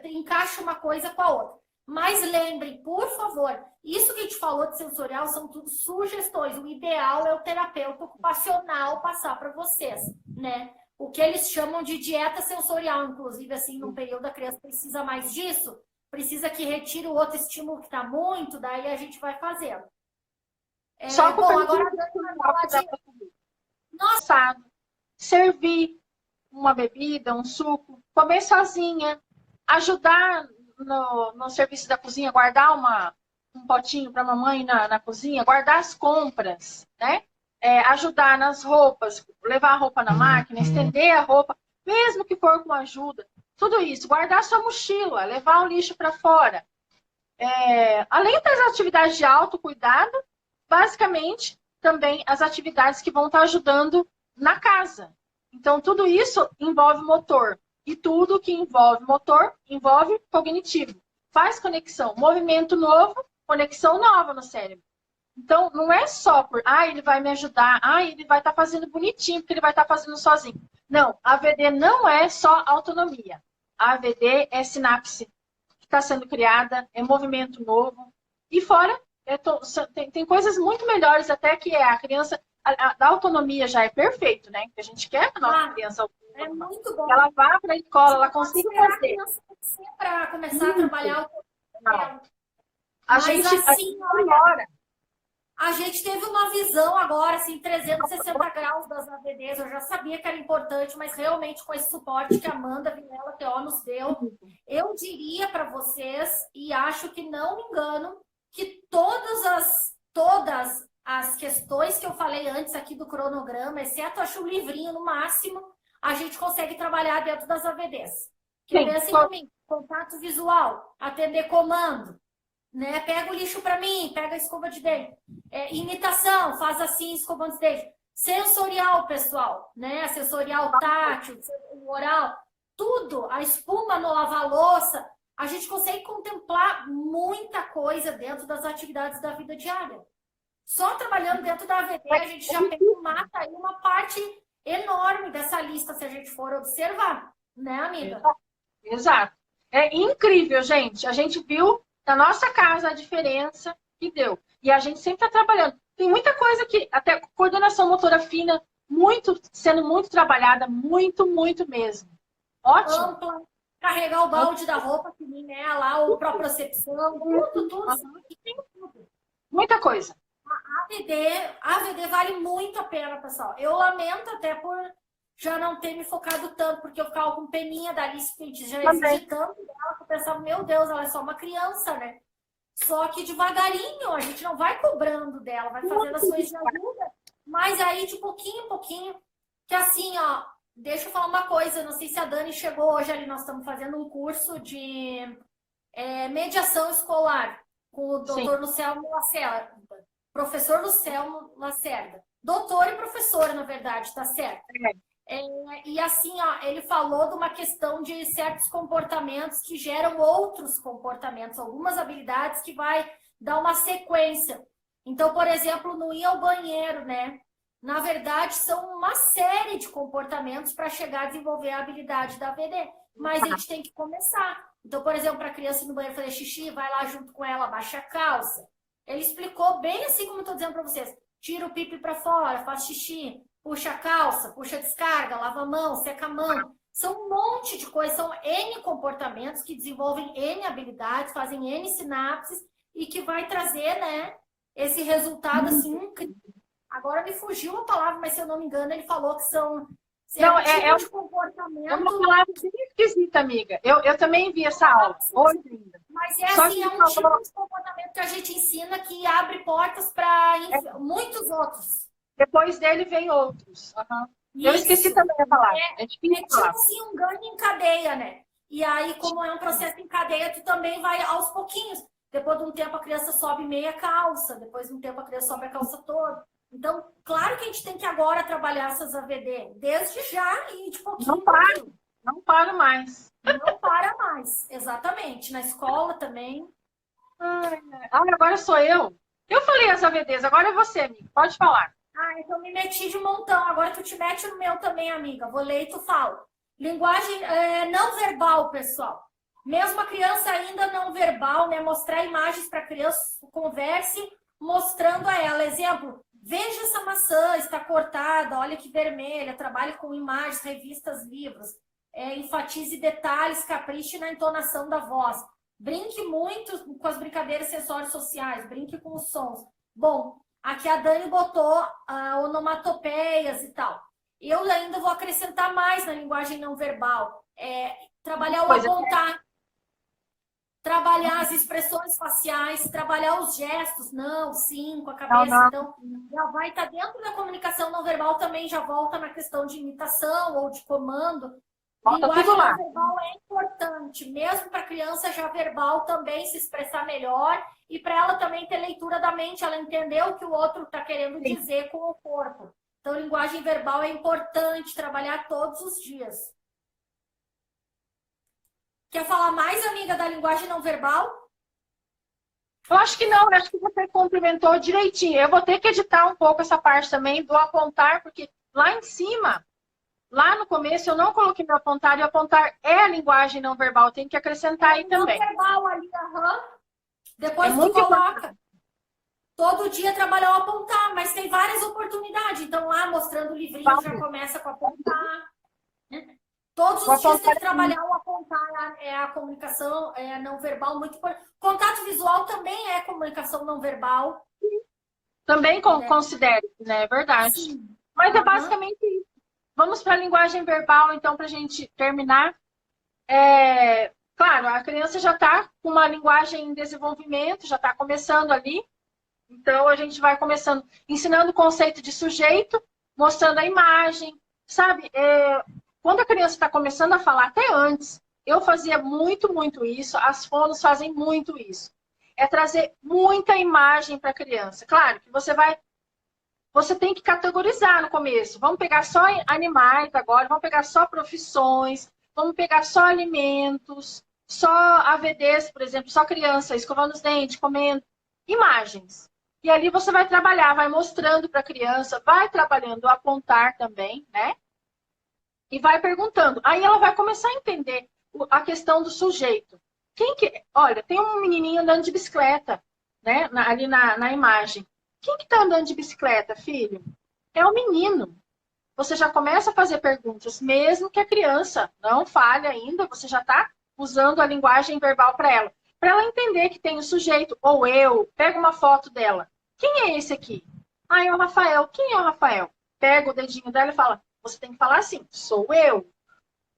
encaixa uma coisa com a outra. Mas lembrem, por favor, isso que a gente falou de sensorial são tudo sugestões. O ideal é o terapeuta ocupacional passar para vocês, né? O que eles chamam de dieta sensorial, inclusive, assim, num período a criança precisa mais disso, precisa que retire o outro estímulo que está muito, daí a gente vai fazendo. Só bom, agora a Dani vai falar de... Nossa! Servir uma bebida, um suco, comer sozinha, ajudar no serviço da cozinha, guardar um potinho para a mamãe na cozinha, guardar as compras, né? Ajudar nas roupas, levar a roupa na máquina, estender a roupa, mesmo que for com ajuda. Tudo isso, guardar sua mochila, levar o lixo para fora. Além das atividades de autocuidado, basicamente, também as atividades que vão estar ajudando na casa. Então, tudo isso envolve motor. E tudo que envolve motor, envolve cognitivo. Faz conexão. Movimento novo, conexão nova no cérebro. Então, não é só por, ele vai me ajudar, ele vai estar fazendo bonitinho, porque ele vai estar fazendo sozinho. Não, a AVD não é só autonomia. A AVD é sinapse que está sendo criada, é movimento novo. E fora, tem coisas muito melhores até que a criança... A autonomia já é perfeito, né? Que a gente quer que a nossa criança é muito bom. Que ela vá para a escola, ela consiga fazer. Para começar a trabalhar o corpo. A gente assim, olha, a gente teve uma visão agora, assim, 360 graus das AVDs. Eu já sabia que era importante, mas realmente com esse suporte que a Amanda Vilela TO nos deu, eu diria para vocês, e acho que não me engano, que todas as questões que eu falei antes aqui do cronograma, exceto acho um livrinho no máximo, a gente consegue trabalhar dentro das AVDs. Que pensem comigo, contato visual, atender comando, né? Pega o lixo para mim, pega a escova de dente. Imitação, faz assim, escovando os dentes. Sensorial, pessoal, né? Sensorial tátil, oral, tudo, a espuma no lavar-louça, a gente consegue contemplar muita coisa dentro das atividades da vida diária. Só trabalhando dentro da AVD, a gente já mata aí uma parte enorme dessa lista, se a gente for observar, né, amiga? Exato. É incrível, gente. A gente viu na nossa casa a diferença que deu. E a gente sempre está trabalhando. Tem muita coisa que, até coordenação motora fina, sendo muito trabalhada, muito mesmo. Ótimo. Ampla, carregar o balde da roupa que nem ela, ou propriocepção, tudo. Muita coisa. A AVD vale muito a pena, pessoal. Eu lamento até por já não ter me focado tanto, porque eu ficava com peninha da Alice, que a gente já exige tanto dela, que eu pensava, meu Deus, ela é só uma criança, né? Só que devagarinho, a gente não vai cobrando dela, vai fazendo as coisas de ajuda, mas aí de pouquinho em pouquinho, que assim, ó, deixa eu falar uma coisa, não sei se a Dani chegou hoje ali, nós estamos fazendo um curso de mediação escolar com o doutor Lucelmo Lacerda, professor Lucelmo Lacerda, doutor e professora, na verdade, tá certo? E assim, ó, ele falou de uma questão de certos comportamentos que geram outros comportamentos, algumas habilidades que vai dar uma sequência. Então, por exemplo, no ir ao banheiro, né? Na verdade, são uma série de comportamentos para chegar a desenvolver a habilidade da AVD. Mas a gente tem que começar. Então, por exemplo, para a criança ir no banheiro fazer xixi, vai lá junto com ela, baixa a calça. Ele explicou bem assim como eu estou dizendo para vocês. Tira o pipi para fora, faz xixi, puxa a calça, puxa a descarga, lava a mão, seca a mão. São um monte de coisas, são N comportamentos que desenvolvem N habilidades, fazem N sinapses e que vai trazer, né, esse resultado assim incrível. Agora me fugiu a palavra, mas se eu não me engano, ele falou que são Não, tipo de comportamento. É uma palavra bem esquisita, amiga. Eu também vi essa aula, hoje ainda. Mas é assim, é um tipo de comportamento que a gente ensina que abre portas para muitos outros. Depois dele vem outros. Uhum. Eu esqueci também a palavra. É tipo assim um ganho em cadeia, né? E aí, como é um processo em cadeia, tu também vai aos pouquinhos. Depois de um tempo a criança sobe meia calça, depois de um tempo a criança sobe a calça toda. Então, claro que a gente tem que agora trabalhar essas AVD, desde já e de pouquinho. Não paro mais. Não para mais, exatamente. Na escola também. Agora sou eu. Eu falei as AVDs, agora é você, amiga. Pode falar. Então me meti de montão. Agora tu te mete no meu também, amiga. Vou ler e tu fala. Linguagem não verbal, pessoal. Mesmo a criança ainda não verbal, né? Mostrar imagens para a criança, converse mostrando a ela. Exemplo, veja essa maçã, está cortada, olha que vermelha. Trabalhe com imagens, revistas, livros. Enfatize detalhes, capriche na entonação da voz. Brinque muito com as brincadeiras sensórias sociais. Brinque com os sons. Bom, aqui a Dani botou onomatopeias e tal. Eu ainda vou acrescentar mais na linguagem não verbal. Trabalhar o apontar, trabalhar as expressões faciais, trabalhar os gestos, não, sim, com a cabeça. Não. Então, já vai estar dentro da comunicação não verbal também, já volta na questão de imitação ou de comando. Linguagem não verbal é importante, mesmo para a criança já verbal também se expressar melhor e para ela também ter leitura da mente, ela entender o que o outro está querendo dizer com o corpo. Então, linguagem verbal é importante trabalhar todos os dias. Quer falar mais, amiga, da linguagem não verbal? Eu acho que não, acho que você complementou direitinho. Eu vou ter que editar um pouco essa parte também do apontar, porque lá em cima, lá no começo, eu não coloquei meu apontar, e o apontar é a linguagem não verbal, tem que acrescentar aí também. Não verbal ali, Depois tu coloca. Todo dia trabalhar o apontar, mas tem várias oportunidades. Então, lá mostrando o livrinho, já começa com apontar. Todos os dias tem que trabalhar o apontar, a comunicação não verbal muito importante. Contato visual também é comunicação não verbal. Também considero, né? É verdade. Sim. Mas é basicamente isso. Vamos para a linguagem verbal, então, para a gente terminar. Claro, a criança já está com uma linguagem em desenvolvimento, já está começando ali. Então, a gente vai começando, ensinando o conceito de sujeito, mostrando a imagem, sabe? Quando a criança está começando a falar, até antes, eu fazia muito isso, as fonos fazem muito isso. É trazer muita imagem para a criança. Claro que você tem que categorizar no começo. Vamos pegar só animais agora, vamos pegar só profissões, vamos pegar só alimentos, só AVDs, por exemplo, só criança escovando os dentes, comendo. Imagens. E ali você vai trabalhar, vai mostrando para a criança, vai trabalhando o apontar também, né? E vai perguntando. Aí ela vai começar a entender a questão do sujeito. Olha, tem um menininho andando de bicicleta, né? Ali na imagem. Quem que está andando de bicicleta, filho? É o menino. Você já começa a fazer perguntas, mesmo que a criança não fale ainda, você já está usando a linguagem verbal para ela entender que tem o sujeito, ou eu, pega uma foto dela. Quem é esse aqui? É o Rafael. Quem é o Rafael? Pega o dedinho dela e fala, você tem que falar assim, sou eu.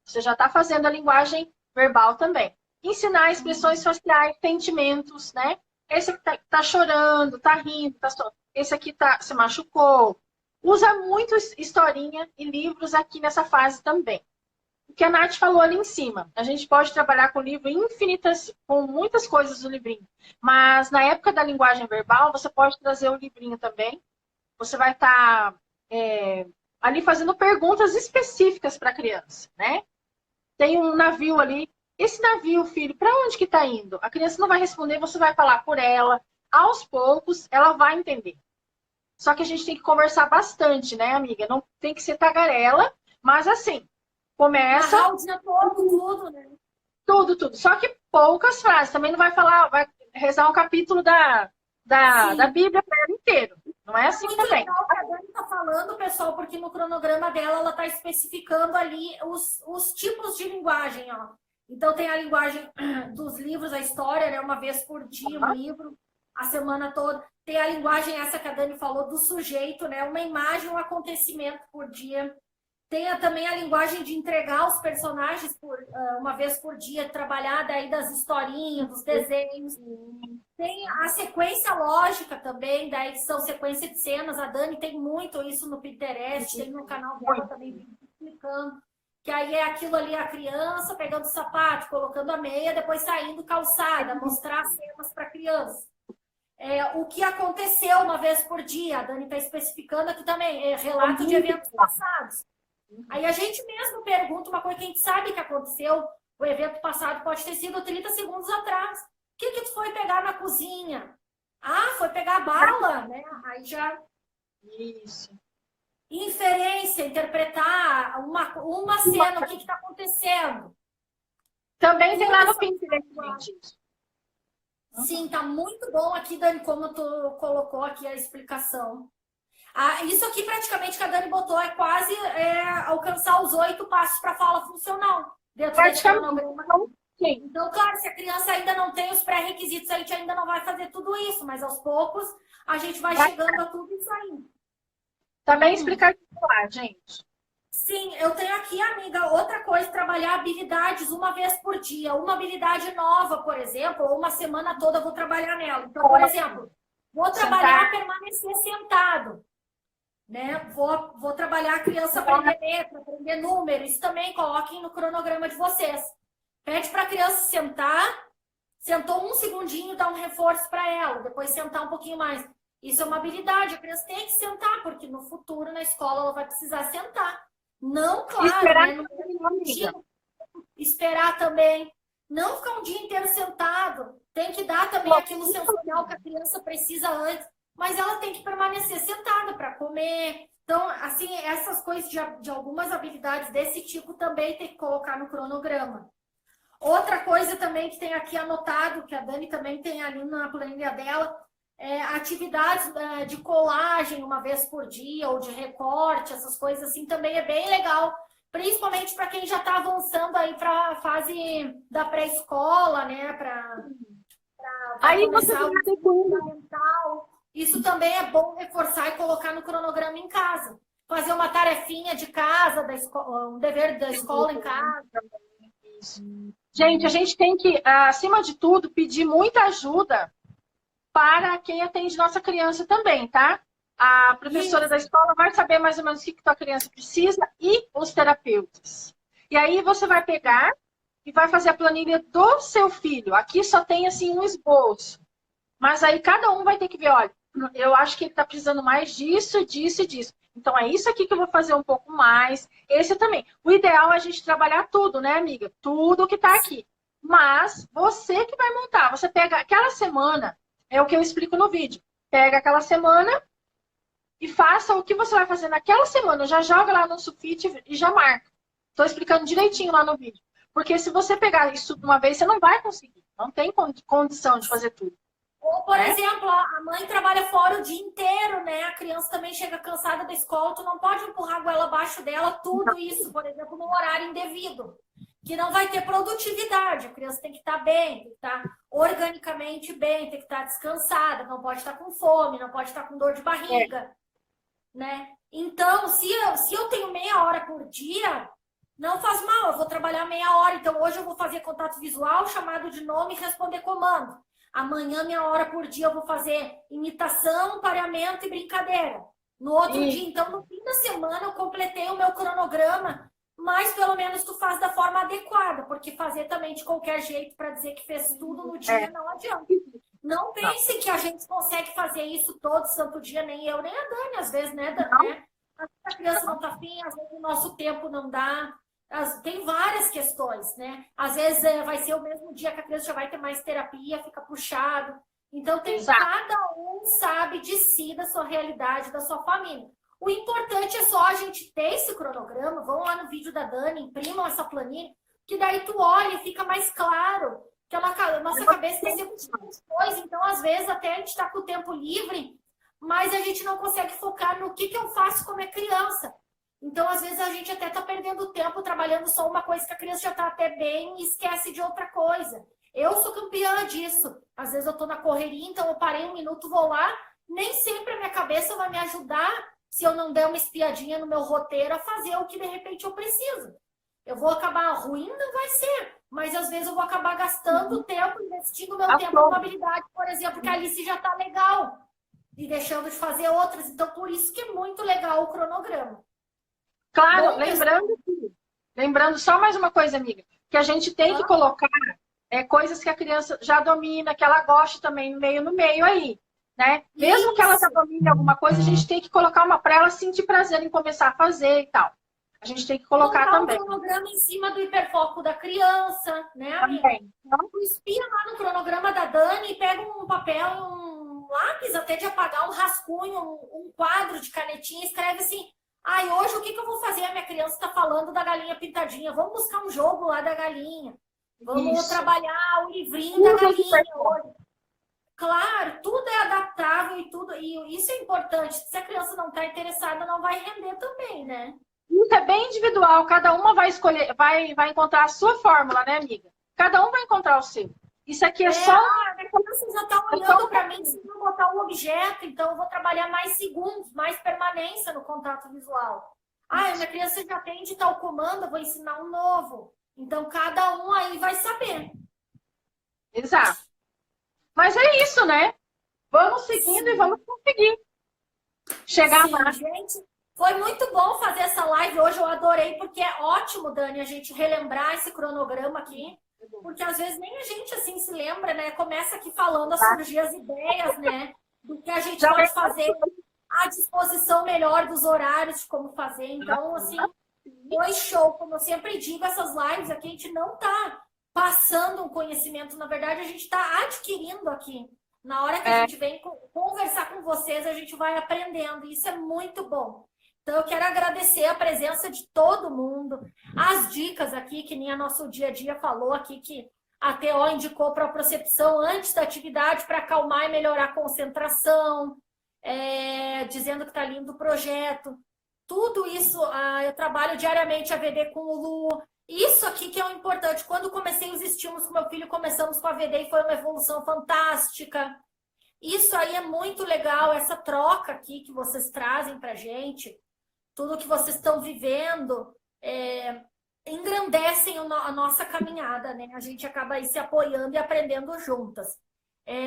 Você já está fazendo a linguagem verbal também. Ensinar expressões faciais, sentimentos, né? Esse aqui tá chorando, tá rindo, esse aqui se machucou. Usa muito historinha e livros aqui nessa fase também. O que a Nath falou ali em cima. A gente pode trabalhar com livro com muitas coisas do livrinho. Mas na época da linguagem verbal, você pode trazer o livrinho também. Você vai estar ali fazendo perguntas específicas para a criança, né? Tem um navio ali. Esse navio, filho, para onde que está indo? A criança não vai responder, você vai falar por ela. Aos poucos, ela vai entender. Só que a gente tem que conversar bastante, né, amiga? Não tem que ser tagarela, mas assim, começa... Narrar o dia todo, tudo, né? Tudo. Só que poucas frases. Também não vai falar, vai rezar um capítulo da Bíblia para ela inteiro. Não é assim Muito também. legal que a Dani está falando, pessoal, porque no cronograma dela ela está especificando ali os tipos de linguagem, ó. Então tem a linguagem dos livros, a história, né? Uma vez por dia, um livro, a semana toda. Tem a linguagem, essa que a Dani falou, do sujeito, né? Uma imagem, um acontecimento por dia. Tem também a linguagem de entregar os personagens uma vez por dia, trabalhar daí das historinhas, dos desenhos. Tem a sequência lógica também, daí são sequência de cenas. A Dani tem muito isso no Pinterest, tem no canal dela também explicando. Que aí é aquilo ali, a criança pegando o sapato, colocando a meia, depois saindo calçada, mostrar cenas para a criança. O que aconteceu uma vez por dia, a Dani está especificando aqui também, relato de eventos passados. Aí a gente mesmo pergunta uma coisa que a gente sabe que aconteceu, o evento passado pode ter sido 30 segundos atrás. O que tu foi pegar na cozinha? Ah, foi pegar bala, né? Aí já... Isso. Inferência, interpretar uma cena, o que está acontecendo. Também tem lá no Pinterest, gente. Sim, tá muito bom aqui, Dani, como tu colocou aqui a explicação. Isso aqui praticamente que a Dani botou é quase alcançar os 8 passos para fala funcional. Dentro desse cronograma. Então, claro, se a criança ainda não tem os pré-requisitos, a gente ainda não vai fazer tudo isso, mas aos poucos a gente vai chegando a tudo isso aí. Tá bem explicado lá, gente. Sim, eu tenho aqui, amiga, outra coisa, trabalhar habilidades uma vez por dia. Uma habilidade nova, por exemplo, ou uma semana toda eu vou trabalhar nela. Então, por exemplo, vou trabalhar permanecer sentado. Né? Vou trabalhar a criança aprender letra, aprender número. Isso também coloquem no cronograma de vocês. Pede para a criança sentar. Sentou um segundinho, dá um reforço para ela. Depois sentar um pouquinho mais. Isso é uma habilidade. A criança tem que sentar, porque no futuro, na escola, ela vai precisar sentar. Não, claro, esperar, né? Esperar também. Não ficar um dia inteiro sentado. Tem que dar também aquilo sensorial que a criança precisa antes. Mas ela tem que permanecer sentada para comer. Então, assim, essas coisas de algumas habilidades desse tipo também tem que colocar no cronograma. Outra coisa também que tem aqui anotado, que a Dani também tem ali na planilha dela, atividades de colagem uma vez por dia, ou de recorte, essas coisas assim, também é bem legal. Principalmente para quem já está avançando aí para a fase da pré-escola, né? Para aí você começar o fundamental. Isso também é bom reforçar e colocar no cronograma em casa. Fazer uma tarefinha de casa, um dever da escola em casa. Gente, a gente tem que, acima de tudo, pedir muita ajuda para quem atende nossa criança também, tá? A professora da escola vai saber mais ou menos o que a tua criança precisa e os terapeutas. E aí você vai pegar e vai fazer a planilha do seu filho. Aqui só tem, assim, um esboço. Mas aí cada um vai ter que ver, olha, eu acho que ele está precisando mais disso, disso e disso. Então é isso aqui que eu vou fazer um pouco mais. Esse também. O ideal é a gente trabalhar tudo, né, amiga? Tudo que está aqui. Mas você que vai montar. Você pega aquela semana, é o que eu explico no vídeo. Pega aquela semana e faça o que você vai fazer naquela semana. Já joga lá no sulfite e já marca. Estou explicando direitinho lá no vídeo. Porque se você pegar isso de uma vez, você não vai conseguir. Não tem condição de fazer tudo. Ou, por exemplo, a mãe trabalha fora o dia inteiro, né? A criança também chega cansada da escola, tu não pode empurrar a goela abaixo dela, tudo isso, por exemplo, no horário indevido. Que não vai ter produtividade. A criança tem que estar bem, tem que estar organicamente bem, tem que estar descansada, não pode estar com fome, não pode estar com dor de barriga, né? Então, se eu tenho meia hora por dia, não faz mal, eu vou trabalhar meia hora. Então, hoje eu vou fazer contato visual, chamado de nome e responder comando. Amanhã, meia hora por dia, eu vou fazer imitação, pareamento e brincadeira. No outro dia, então, no fim da semana, eu completei o meu cronograma, mas pelo menos tu faz da forma adequada, porque fazer também de qualquer jeito para dizer que fez tudo no dia não adianta. Não pense que a gente consegue fazer isso todo santo dia, nem eu, nem a Dani, às vezes, né, Dani? A criança não está afim, às vezes o nosso tempo não dá. Tem várias questões, né? Às vezes vai ser o mesmo dia que a criança já vai ter mais terapia, fica puxado. Então, cada um sabe de si, da sua realidade, da sua família. O importante é só a gente ter esse cronograma. Vão lá no vídeo da Dani, imprimam essa planilha, que daí tu olha e fica mais claro. Que a nossa cabeça está sempre de coisa. Então, às vezes, até a gente está com o tempo livre, mas a gente não consegue focar no que eu faço como é criança. Então, às vezes, a gente até está perdendo tempo trabalhando só uma coisa que a criança já está até bem e esquece de outra coisa. Eu sou campeã disso. Às vezes eu estou na correria, então eu parei um minuto, vou lá. Nem sempre a minha cabeça vai me ajudar, se eu não der uma espiadinha no meu roteiro, a fazer o que de repente eu preciso. Eu vou acabar ruim, não vai ser. Mas às vezes eu vou acabar gastando tempo, investindo meu tempo numa habilidade, por exemplo, que a Alice já está legal. E deixando de fazer outras. Então, por isso que é muito legal o cronograma. Claro, lembrando só mais uma coisa, amiga, que a gente tem que colocar coisas que a criança já domina, que ela gosta também no meio aí, né? Mesmo que ela já domine alguma coisa, a gente tem que colocar uma para ela sentir prazer em começar a fazer e tal. A gente tem que colocar também. Um cronograma em cima do hiperfoco da criança, né, amiga? Também. Tu inspira lá no cronograma da Dani e pega um papel, um lápis até de apagar, um rascunho, um quadro de canetinha, escreve assim: hoje o que eu vou fazer? A minha criança está falando da galinha pintadinha. Vamos buscar um jogo lá da galinha. Vamos trabalhar o livrinho da galinha hoje. Claro, tudo é adaptável e tudo. E isso é importante. Se a criança não está interessada, não vai render também, né? Isso é bem individual. Cada uma vai escolher, vai encontrar a sua fórmula, né, amiga? Cada um vai encontrar o seu. Isso aqui é só... A criança já está olhando para mim se não botar um objeto, então eu vou trabalhar mais segundos, mais permanência no contato visual. Minha criança já tem de tal comando, eu vou ensinar um novo. Então, cada um aí vai saber. Exato. Mas é isso, né? Vamos seguindo e vamos conseguir chegar lá. Gente, foi muito bom fazer essa live hoje, eu adorei, porque é ótimo, Dani, a gente relembrar esse cronograma aqui. Porque às vezes nem a gente assim se lembra, né? Começa aqui falando a surgir as ideias, né? Do que a gente pode fazer, a disposição melhor dos horários de como fazer. Então, assim, foi show. Como eu sempre digo, essas lives aqui a gente não tá passando um conhecimento, na verdade a gente está adquirindo aqui. Na hora que a gente vem conversar com vocês, a gente vai aprendendo. Isso é muito bom. Então, eu quero agradecer a presença de todo mundo, as dicas aqui, que nem a nosso dia a dia falou aqui, que a TO indicou para a procepção antes da atividade para acalmar e melhorar a concentração, dizendo que está lindo o projeto. Tudo isso, eu trabalho diariamente a VD com o Lu. Isso aqui que é o importante. Quando comecei os estímulos com meu filho, começamos com a VD e foi uma evolução fantástica. Isso aí é muito legal, essa troca aqui que vocês trazem para a gente. Tudo que vocês estão vivendo engrandecem a nossa caminhada, né? A gente acaba aí se apoiando e aprendendo juntas.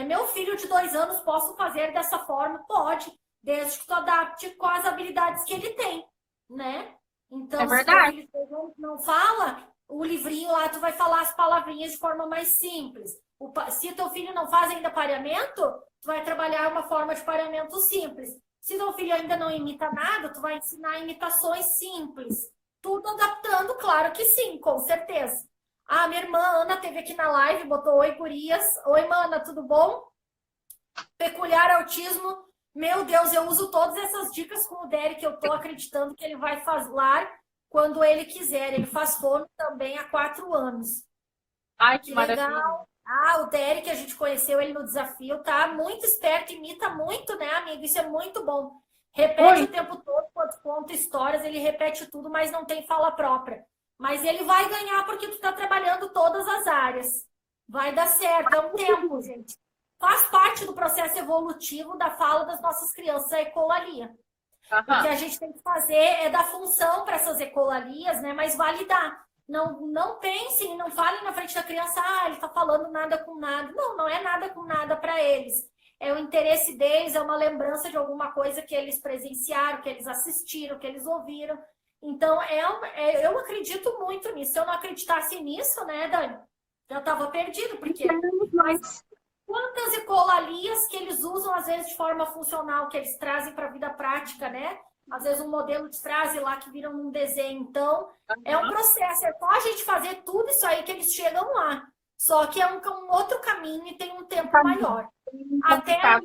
Meu filho de 2 anos, posso fazer dessa forma? Pode, desde que tu adapte com as habilidades que ele tem, né? Então, é verdade. Se teu filho não fala, o livrinho lá tu vai falar as palavrinhas de forma mais simples. Se teu filho não faz ainda pareamento, tu vai trabalhar uma forma de pareamento simples. Se teu filho ainda não imita nada, tu vai ensinar imitações simples. Tudo adaptando, claro que sim, com certeza. Minha irmã Ana esteve aqui na live, botou oi, gurias. Oi, mana, tudo bom? Peculiar autismo. Meu Deus, eu uso todas essas dicas com o Derek, eu tô acreditando que ele vai falar quando ele quiser. Ele faz fono também há 4 anos. Ai, que maravilha. Legal. O Derek, a gente conheceu ele no desafio, tá muito esperto, imita muito, né, amigo? Isso é muito bom. Repete o tempo todo, quando conta histórias, ele repete tudo, mas não tem fala própria. Mas ele vai ganhar porque tu tá trabalhando todas as áreas. Vai dar certo, é um tempo, gente. Faz parte do processo evolutivo da fala das nossas crianças, a ecolalia. O que a gente tem que fazer é dar função para essas ecolalias, né, mas validar. Não pensem, não falem na frente da criança, ele está falando nada com nada. Não é nada com nada para eles. É o interesse deles, é uma lembrança de alguma coisa que eles presenciaram, que eles assistiram, que eles ouviram. Então, eu acredito muito nisso. Se eu não acreditasse nisso, né, Dani? Eu estava perdido, porque... Mas quantas ecolalias que eles usam, às vezes, de forma funcional, que eles trazem para a vida prática, né? às vezes um modelo de frase lá que viram um desenho. Então, é um processo, é só a gente fazer tudo isso aí que eles chegam lá. Só que é um outro caminho e tem um tempo maior. Até a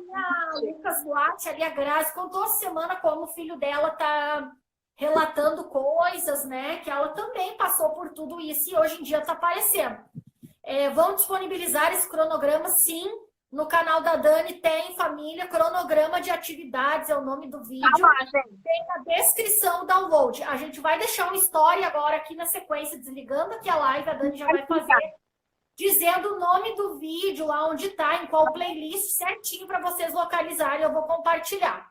Lucas Duarte, ali a Grazi, contou essa semana como o filho dela tá relatando coisas, né? Que ela também passou por tudo isso e hoje em dia está aparecendo. Vão disponibilizar esse cronograma, sim. No canal da Dani tem, família, cronograma de atividades, é o nome do vídeo. Tem na descrição o download. A gente vai deixar uma história agora aqui na sequência, desligando aqui a live, a Dani já vai fazer, dizendo o nome do vídeo, lá onde está, em qual playlist, certinho para vocês localizarem, eu vou compartilhar.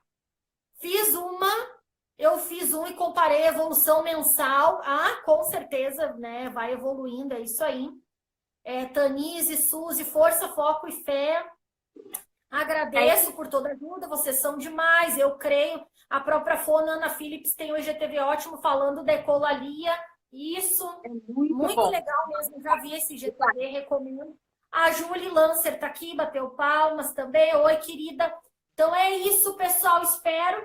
Eu fiz um e comparei a evolução mensal. Com certeza, né, vai evoluindo, é isso aí. Tanise, Suzy, força, foco e fé. Agradeço por toda a ajuda, vocês são demais, eu creio. A própria Fona Ana Phillips tem o IGTV ótimo falando da ecolalia. Isso, muito legal mesmo, já vi esse IGTV, recomendo. A Julie Lancer tá aqui, bateu palmas também. Oi, querida. Então é isso, pessoal, espero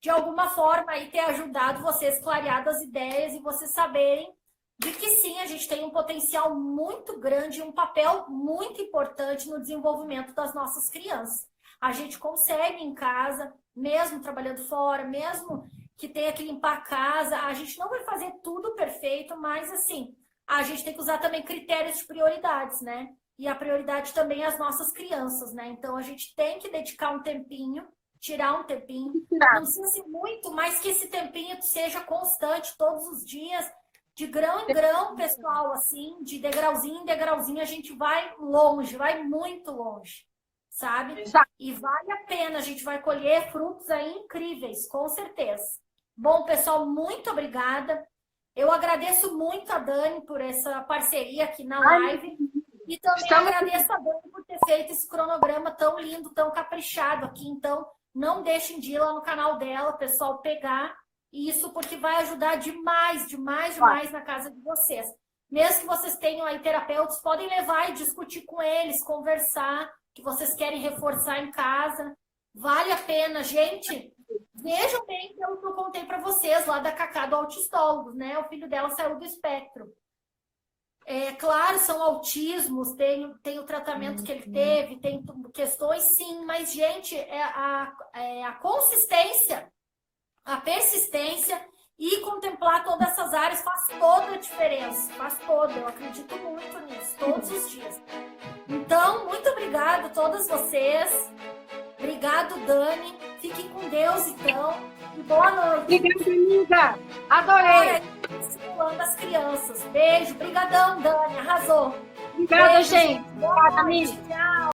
de alguma forma aí ter ajudado vocês, clareado as ideias e vocês saberem de que sim, a gente tem um potencial muito grande e um papel muito importante no desenvolvimento das nossas crianças. A gente consegue em casa, mesmo trabalhando fora, mesmo que tenha que limpar a casa, a gente não vai fazer tudo perfeito, mas assim, a gente tem que usar também critérios de prioridades, né? E a prioridade também é as nossas crianças, né? Então a gente tem que dedicar um tempinho, tirar um tempinho, não precisa ser muito, mas que esse tempinho seja constante todos os dias, de grão em grão, pessoal, assim, de degrauzinho em degrauzinho, a gente vai longe, vai muito longe, sabe? E vale a pena, a gente vai colher frutos aí incríveis, com certeza. Bom, pessoal, muito obrigada. Eu agradeço muito a Dani por essa parceria aqui na live. E também agradeço a Dani por ter feito esse cronograma tão lindo, tão caprichado aqui. Então, não deixem de ir lá no canal dela, pessoal, pegar isso, porque vai ajudar demais, demais, demais na casa de vocês. Mesmo que vocês tenham aí terapeutas, podem levar e discutir com eles, conversar, que vocês querem reforçar em casa. Vale a pena, gente. Vejam bem pelo que eu contei para vocês lá da Cacá do Autistólogo, né? O filho dela saiu do espectro. Claro, são autismos, tem o tratamento que ele teve, tem questões sim, mas, gente, a consistência, a persistência e contemplar todas essas áreas faz toda a diferença, faz toda, eu acredito muito nisso, todos os dias. Então, muito obrigada a todas vocês, obrigado, Dani, fiquem com Deus, então, e boa noite. Obrigada, amiga, adorei. Estimulando as crianças, beijo, brigadão, Dani, arrasou. Obrigada, beijo, gente. Boa noite, amiga. tchau.